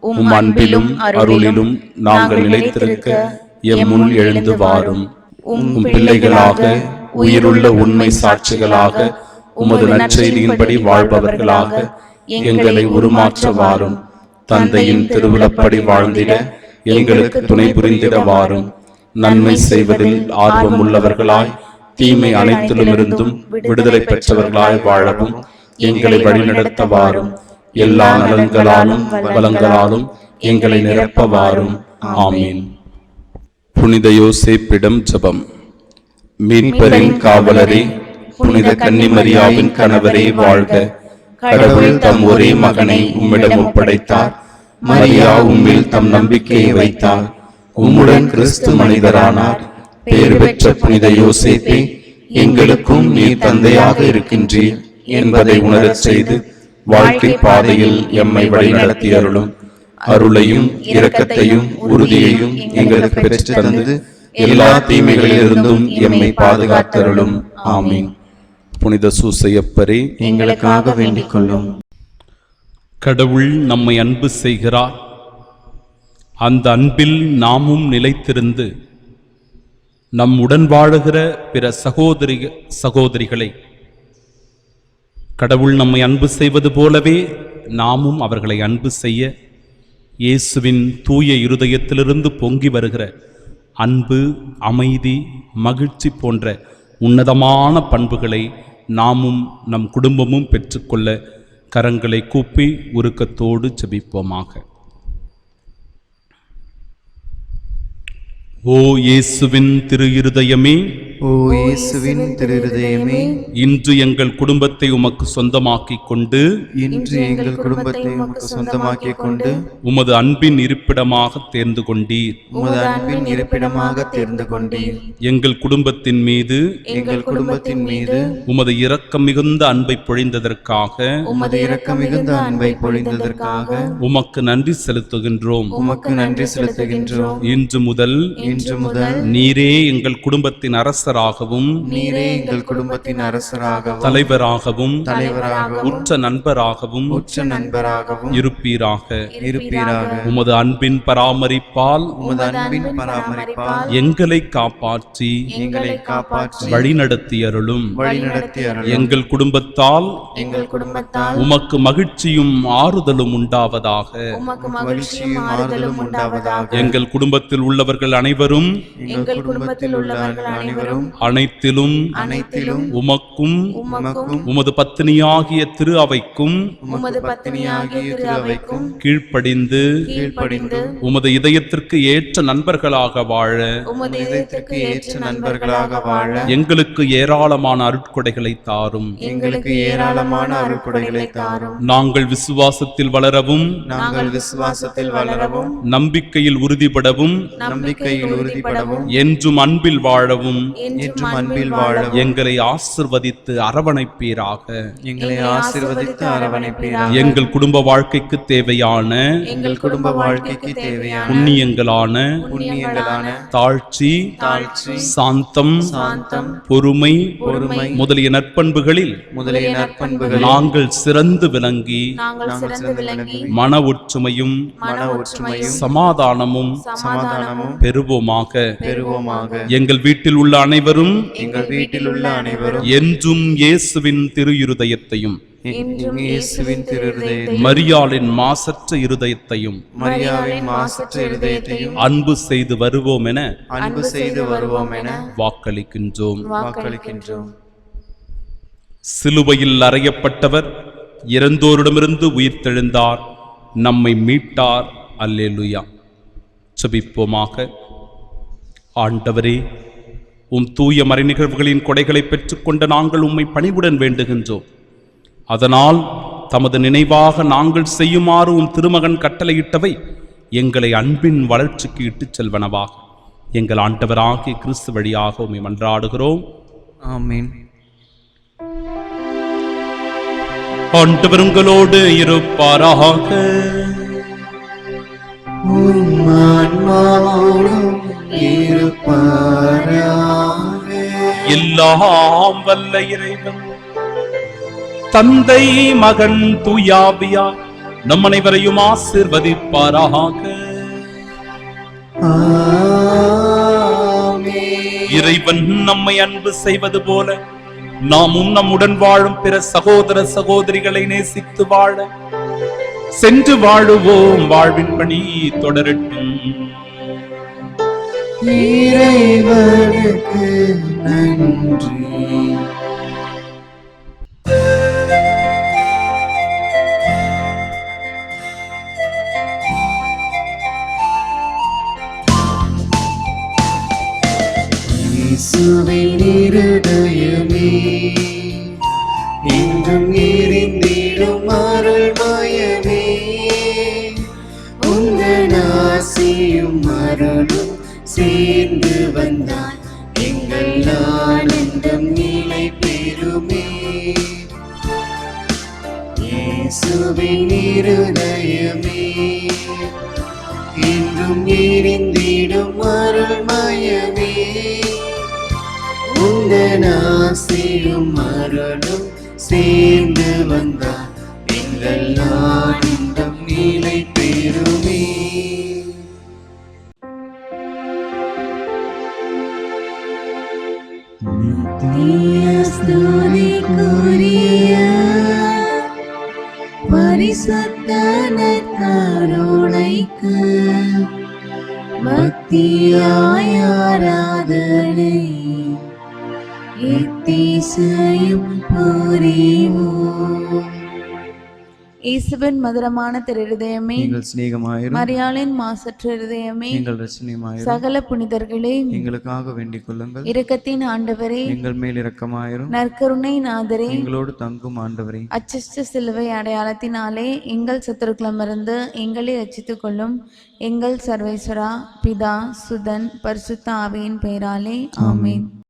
உம் அன்பிலும் அருளிலும் நாங்கள் நிலைத்திருக்க எம் முன் எழுந்து வாரும். உம் பிள்ளைகளாக, உயிருள்ள உண்மை சாட்சிகளாக, உமது நற்செய்தியின்படி வாழ்பவர்களாக எங்களை உருமாற்ற வாரும். தந்தையின் திருவிழப்படி வாழ்ந்திட எங்களுக்கு துணை புரிந்திட வாரும். நன்மை செய்வதில் ஆர்வம் உள்ளவர்களாய், தீமை அனைத்திலுமிருந்தும் விடுதலை பெற்றவர்களாய் வாழவும் எங்களை வழிநடத்த வாரும். எல்லா நலன்களாலும் வளங்களாலும் எங்களை நிரப்ப வாரும். ஆமீன். புனித யோசேப்பிடம் ஜெபம். மீட்பரின் காவலரே, புனித கன்னிமரியாவின் கணவரே வாழ்க. கடவுள் தம் ஒரே மகனை உம்மிடம் ஒப்படைத்தார். மரியா உம்மில் தம் நம்பிக்கையை வைத்தார். உம்முடன் கிறிஸ்து மனிதரானார். பேறு பெற்ற புனித யோசேப்பே, எங்களுக்கும் நீர் தந்தையாக இருக்கின்றீர் என்பதை உணரச் செய்து வாழ்க்கை பாதையில் எம்மை வழிநடத்தி அருளும். அருளையும் இரக்கத்தையும் உறுதியையும் எங்களுக்கு பெற்று தந்து எல்லா தீமைகளிலிருந்தும் எம்மை பாதுகாத்தருளும். ஆமீன். புனித சூசையப்பரே, எங்களுக்காக வேண்டிக் கொள்ளும். கடவுள் நம்மை அன்பு செய்கிறார். அந்த அன்பில் நாமும் நிலைத்திருந்து நம் உடன் வாழுகிற பிற சகோதரிகளை கடவுள் நம்மை அன்பு செய்வது போலவே நாமும் அவர்களை அன்பு செய்ய இயேசுவின் தூய இருதயத்திலிருந்து பொங்கி வருகிற அன்பு, அமைதி, மகிழ்ச்சி போன்ற உன்னதமான பண்புகளை நாமும் நம் குடும்பமும் பெற்றுக்கொள்ள கரங்களை கூப்பி உருக்கத்தோடு ஜெபிப்போமாக. ஓ இயேசுவின் திரு இருதயமே, ஓ இயேசுவின் திருஹிருதயமே, இன்று எங்கள் குடும்பத்தை உமக்கு சொந்தமாக்கிக் கொண்டு இன்று எங்கள் குடும்பத்தை உமக்கு சொந்தமாக்கிக் கொண்டு உமது அன்பின் இருப்பிடமாக தேர்ந்து கொண்டீர். உமது அன்பின் இருப்பிடமாக தேர்ந்து கொண்டீர். எங்கள் குடும்பத்தின் மீது எங்கள் குடும்பத்தின் மீது உமது இரக்கம் மிகுந்த அன்பை பொழிந்ததற்காக உமது இரக்கம் மிகுந்த அன்பை பொழிந்ததற்காக உமக்கு நன்றி செலுத்துகின்றோம். உமக்கு நன்றி செலுத்துகின்றோம். இன்று முதல் நீரே எங்கள் குடும்பத்தின் அரசராகவும் நீரே எங்கள் குடும்பத்தின் அரசராகவும் தலைவராகவும் உற்ற நண்பராகவும் இருப்பீராக. உமது அன்பின் பராமரிப்பால் எங்களை காப்பாற்றி வழிநடத்தி அருளும். எங்கள் குடும்பத்தால் உமக்கு மகிழ்ச்சியும் ஆறுதலும் உண்டாவதாக. எங்கள் குடும்பத்தில் உள்ளவர்கள் அனைவரும் அனைத்திலும் அனைத்திலும் அனைத்திலும் உமக்கும் உமக்கும் உமது பத்தினியாகிய திரு அவைக்கும் உமது பத்தினியாகிய திரு அவைக்கும் கீழ்ப்படிந்து கீழ்ப்படிந்து உமது இதயத்திற்கு ஏற்ற நண்பர்களாக வாழ உமது இதயத்திற்கு ஏற்ற நண்பர்களாக வாழ எங்களுக்கு ஏராளமான அருட்கொடைகளை தாரும். எங்களுக்கு ஏராளமான அருட்கொடைகளை தாரும். நாங்கள் விசுவாசத்தில் வளரவும் நாங்கள் விசுவாசத்தில் வளரவும் நம்பிக்கையில் உறுதிப்படவும் நம்பிக்கையில் உறுதிப்படவும் என்றும் அன்பில் வாழவும் என்றும் அன்பில் வாழவும் எங்களை ஆசிர்வதித்து அரவணைப்பீராக. எங்களை ஆசீர்வதித்து அரவணைப்பீராக. எங்கள் குடும்ப வாழ்க்கைக்கு தேவையான எங்கள் குடும்ப வாழ்க்கைக்கு தேவையான புண்ணியங்களான புண்ணியங்களான தாழ்ச்சி தாழ்ச்சி சாந்தம் சாந்தம் பொறுமை பொறுமை முதலிய நற்பண்புகளில் முதலிய நற்பண்புகள் நாங்கள் சிறந்து விளங்கி நாங்கள் சிறந்து விளங்கி மன ஒற்றுமையும் மன ஒற்றுமையும் சமாதானமும் சமாதானமும் பெறுவோமாக. பெறுவோமாக. எங்கள் வீட்டில் உள்ள அனைவரும் எங்கள் வீட்டில் உள்ள அனைவரும் என்றும் இயேசுவின் திரு இருதயத்தையும் என்றும் இயேசுவின் திருஹிருதயத்தையும் மரியாளின் மாசற்ற இருதயத்தையும் மரியாவின் மாசற்ற இருதயத்தையும் அன்பு செய்து வருவோம் என அன்பு செய்து வருவோம் என வாக்களிக்கின்றோம். வாக்களிக்கின்றோம். சிலுவையில் அறையப்பட்டவர் இறந்தோரிடமிருந்து உயிர்த்தெழுந்தார், நம்மை மீட்டார். அல்லேலூயா. ஜெபிப்போமாக. ஆண்டவரே, உம் தூய மறைநிகழ்வுகளின் கொடைகளை பெற்றுக்கொண்ட நாங்கள் உம்மை பணிவுடன் வேண்டுகின்றோம். அதனால் தமது நினைவாக நாங்கள் செய்யுமாறு உம் திருமகன் கட்டளையிட்டவை எங்களை அன்பின் வளர்ச்சிக்கு இட்டுச் செல்வனவாக எங்கள் ஆண்டவராகிய கிறிஸ்து வழியாக உம்மை மன்றாடுகிறோம். ஆமென். ஆண்டவர் உங்களோடு இருப்பாராக. உம் ஆன்மாவோடும் இருப்பாராக. எல்லாம் வல்ல இறைவன் தந்தை மகன் தூயாவியா நம் அனைவரையும் ஆசீர்வதிப்பாராக. ஆமென். இறைவன் நம்மை அன்பு செய்வது போல நாமும் நம்முடன் வாழும் பிற சகோதர சகோதரிகளை நேசித்து வாழ சென்று வாழுவோம். வாழ்வின் பணி தொடரட்டும். இறைவனுக்கு நன்றி. இயேசுவின் இருதயமே என்றும் எரிந்திடும் அருள்மயமே, உந்தன் ஆசியும் அருளும் சேர்ந்து வந்தால் எங்கள் ஆனந்தம் நிலை பெறுமே. இயேசுவின் இருதயமே என்றும் எரிந்திடும் அருள்மயமே, உந்தன் ஆசியும் அருளும் சேர்ந்து வந்தால் எங்கள் ஆனந்தம் நிலை பெறுமே. ஸ்துதிக்குரிய பரிசுத்த நற்கருணைக்கு பக்தியாய் ஆராதனை எத்திசையும் புரிவோம். இயேசுவின் மதுரமான திருஹிருதயமே, நீங்கள் சிநேகமாயிரும். மரியாளின் மாசற்ற இருதயமே, நீங்கள் ரட்சணியமாயிரும். சகல புனிதர்களே, எங்களுக்காக வேண்டிக் கொள்ளுங்கள். இரக்கத்தின் ஆண்டவரே, எங்கள் மேல் இரக்கமாயிரும். நற்கருணை நாதரே, எங்களோடு தங்கும் ஆண்டவரே, அச்சஸ்ட சிலுவை அடையாளத்தினாலே எங்கள் சத்துருக்களமிருந்து எங்களை ரட்சித்துக் கொள்ளும். எங்கள் சர்வேஸ்வரா, பிதா, சுதன், பரிசுத்த ஆவியின் பெயராலே ஆமென்.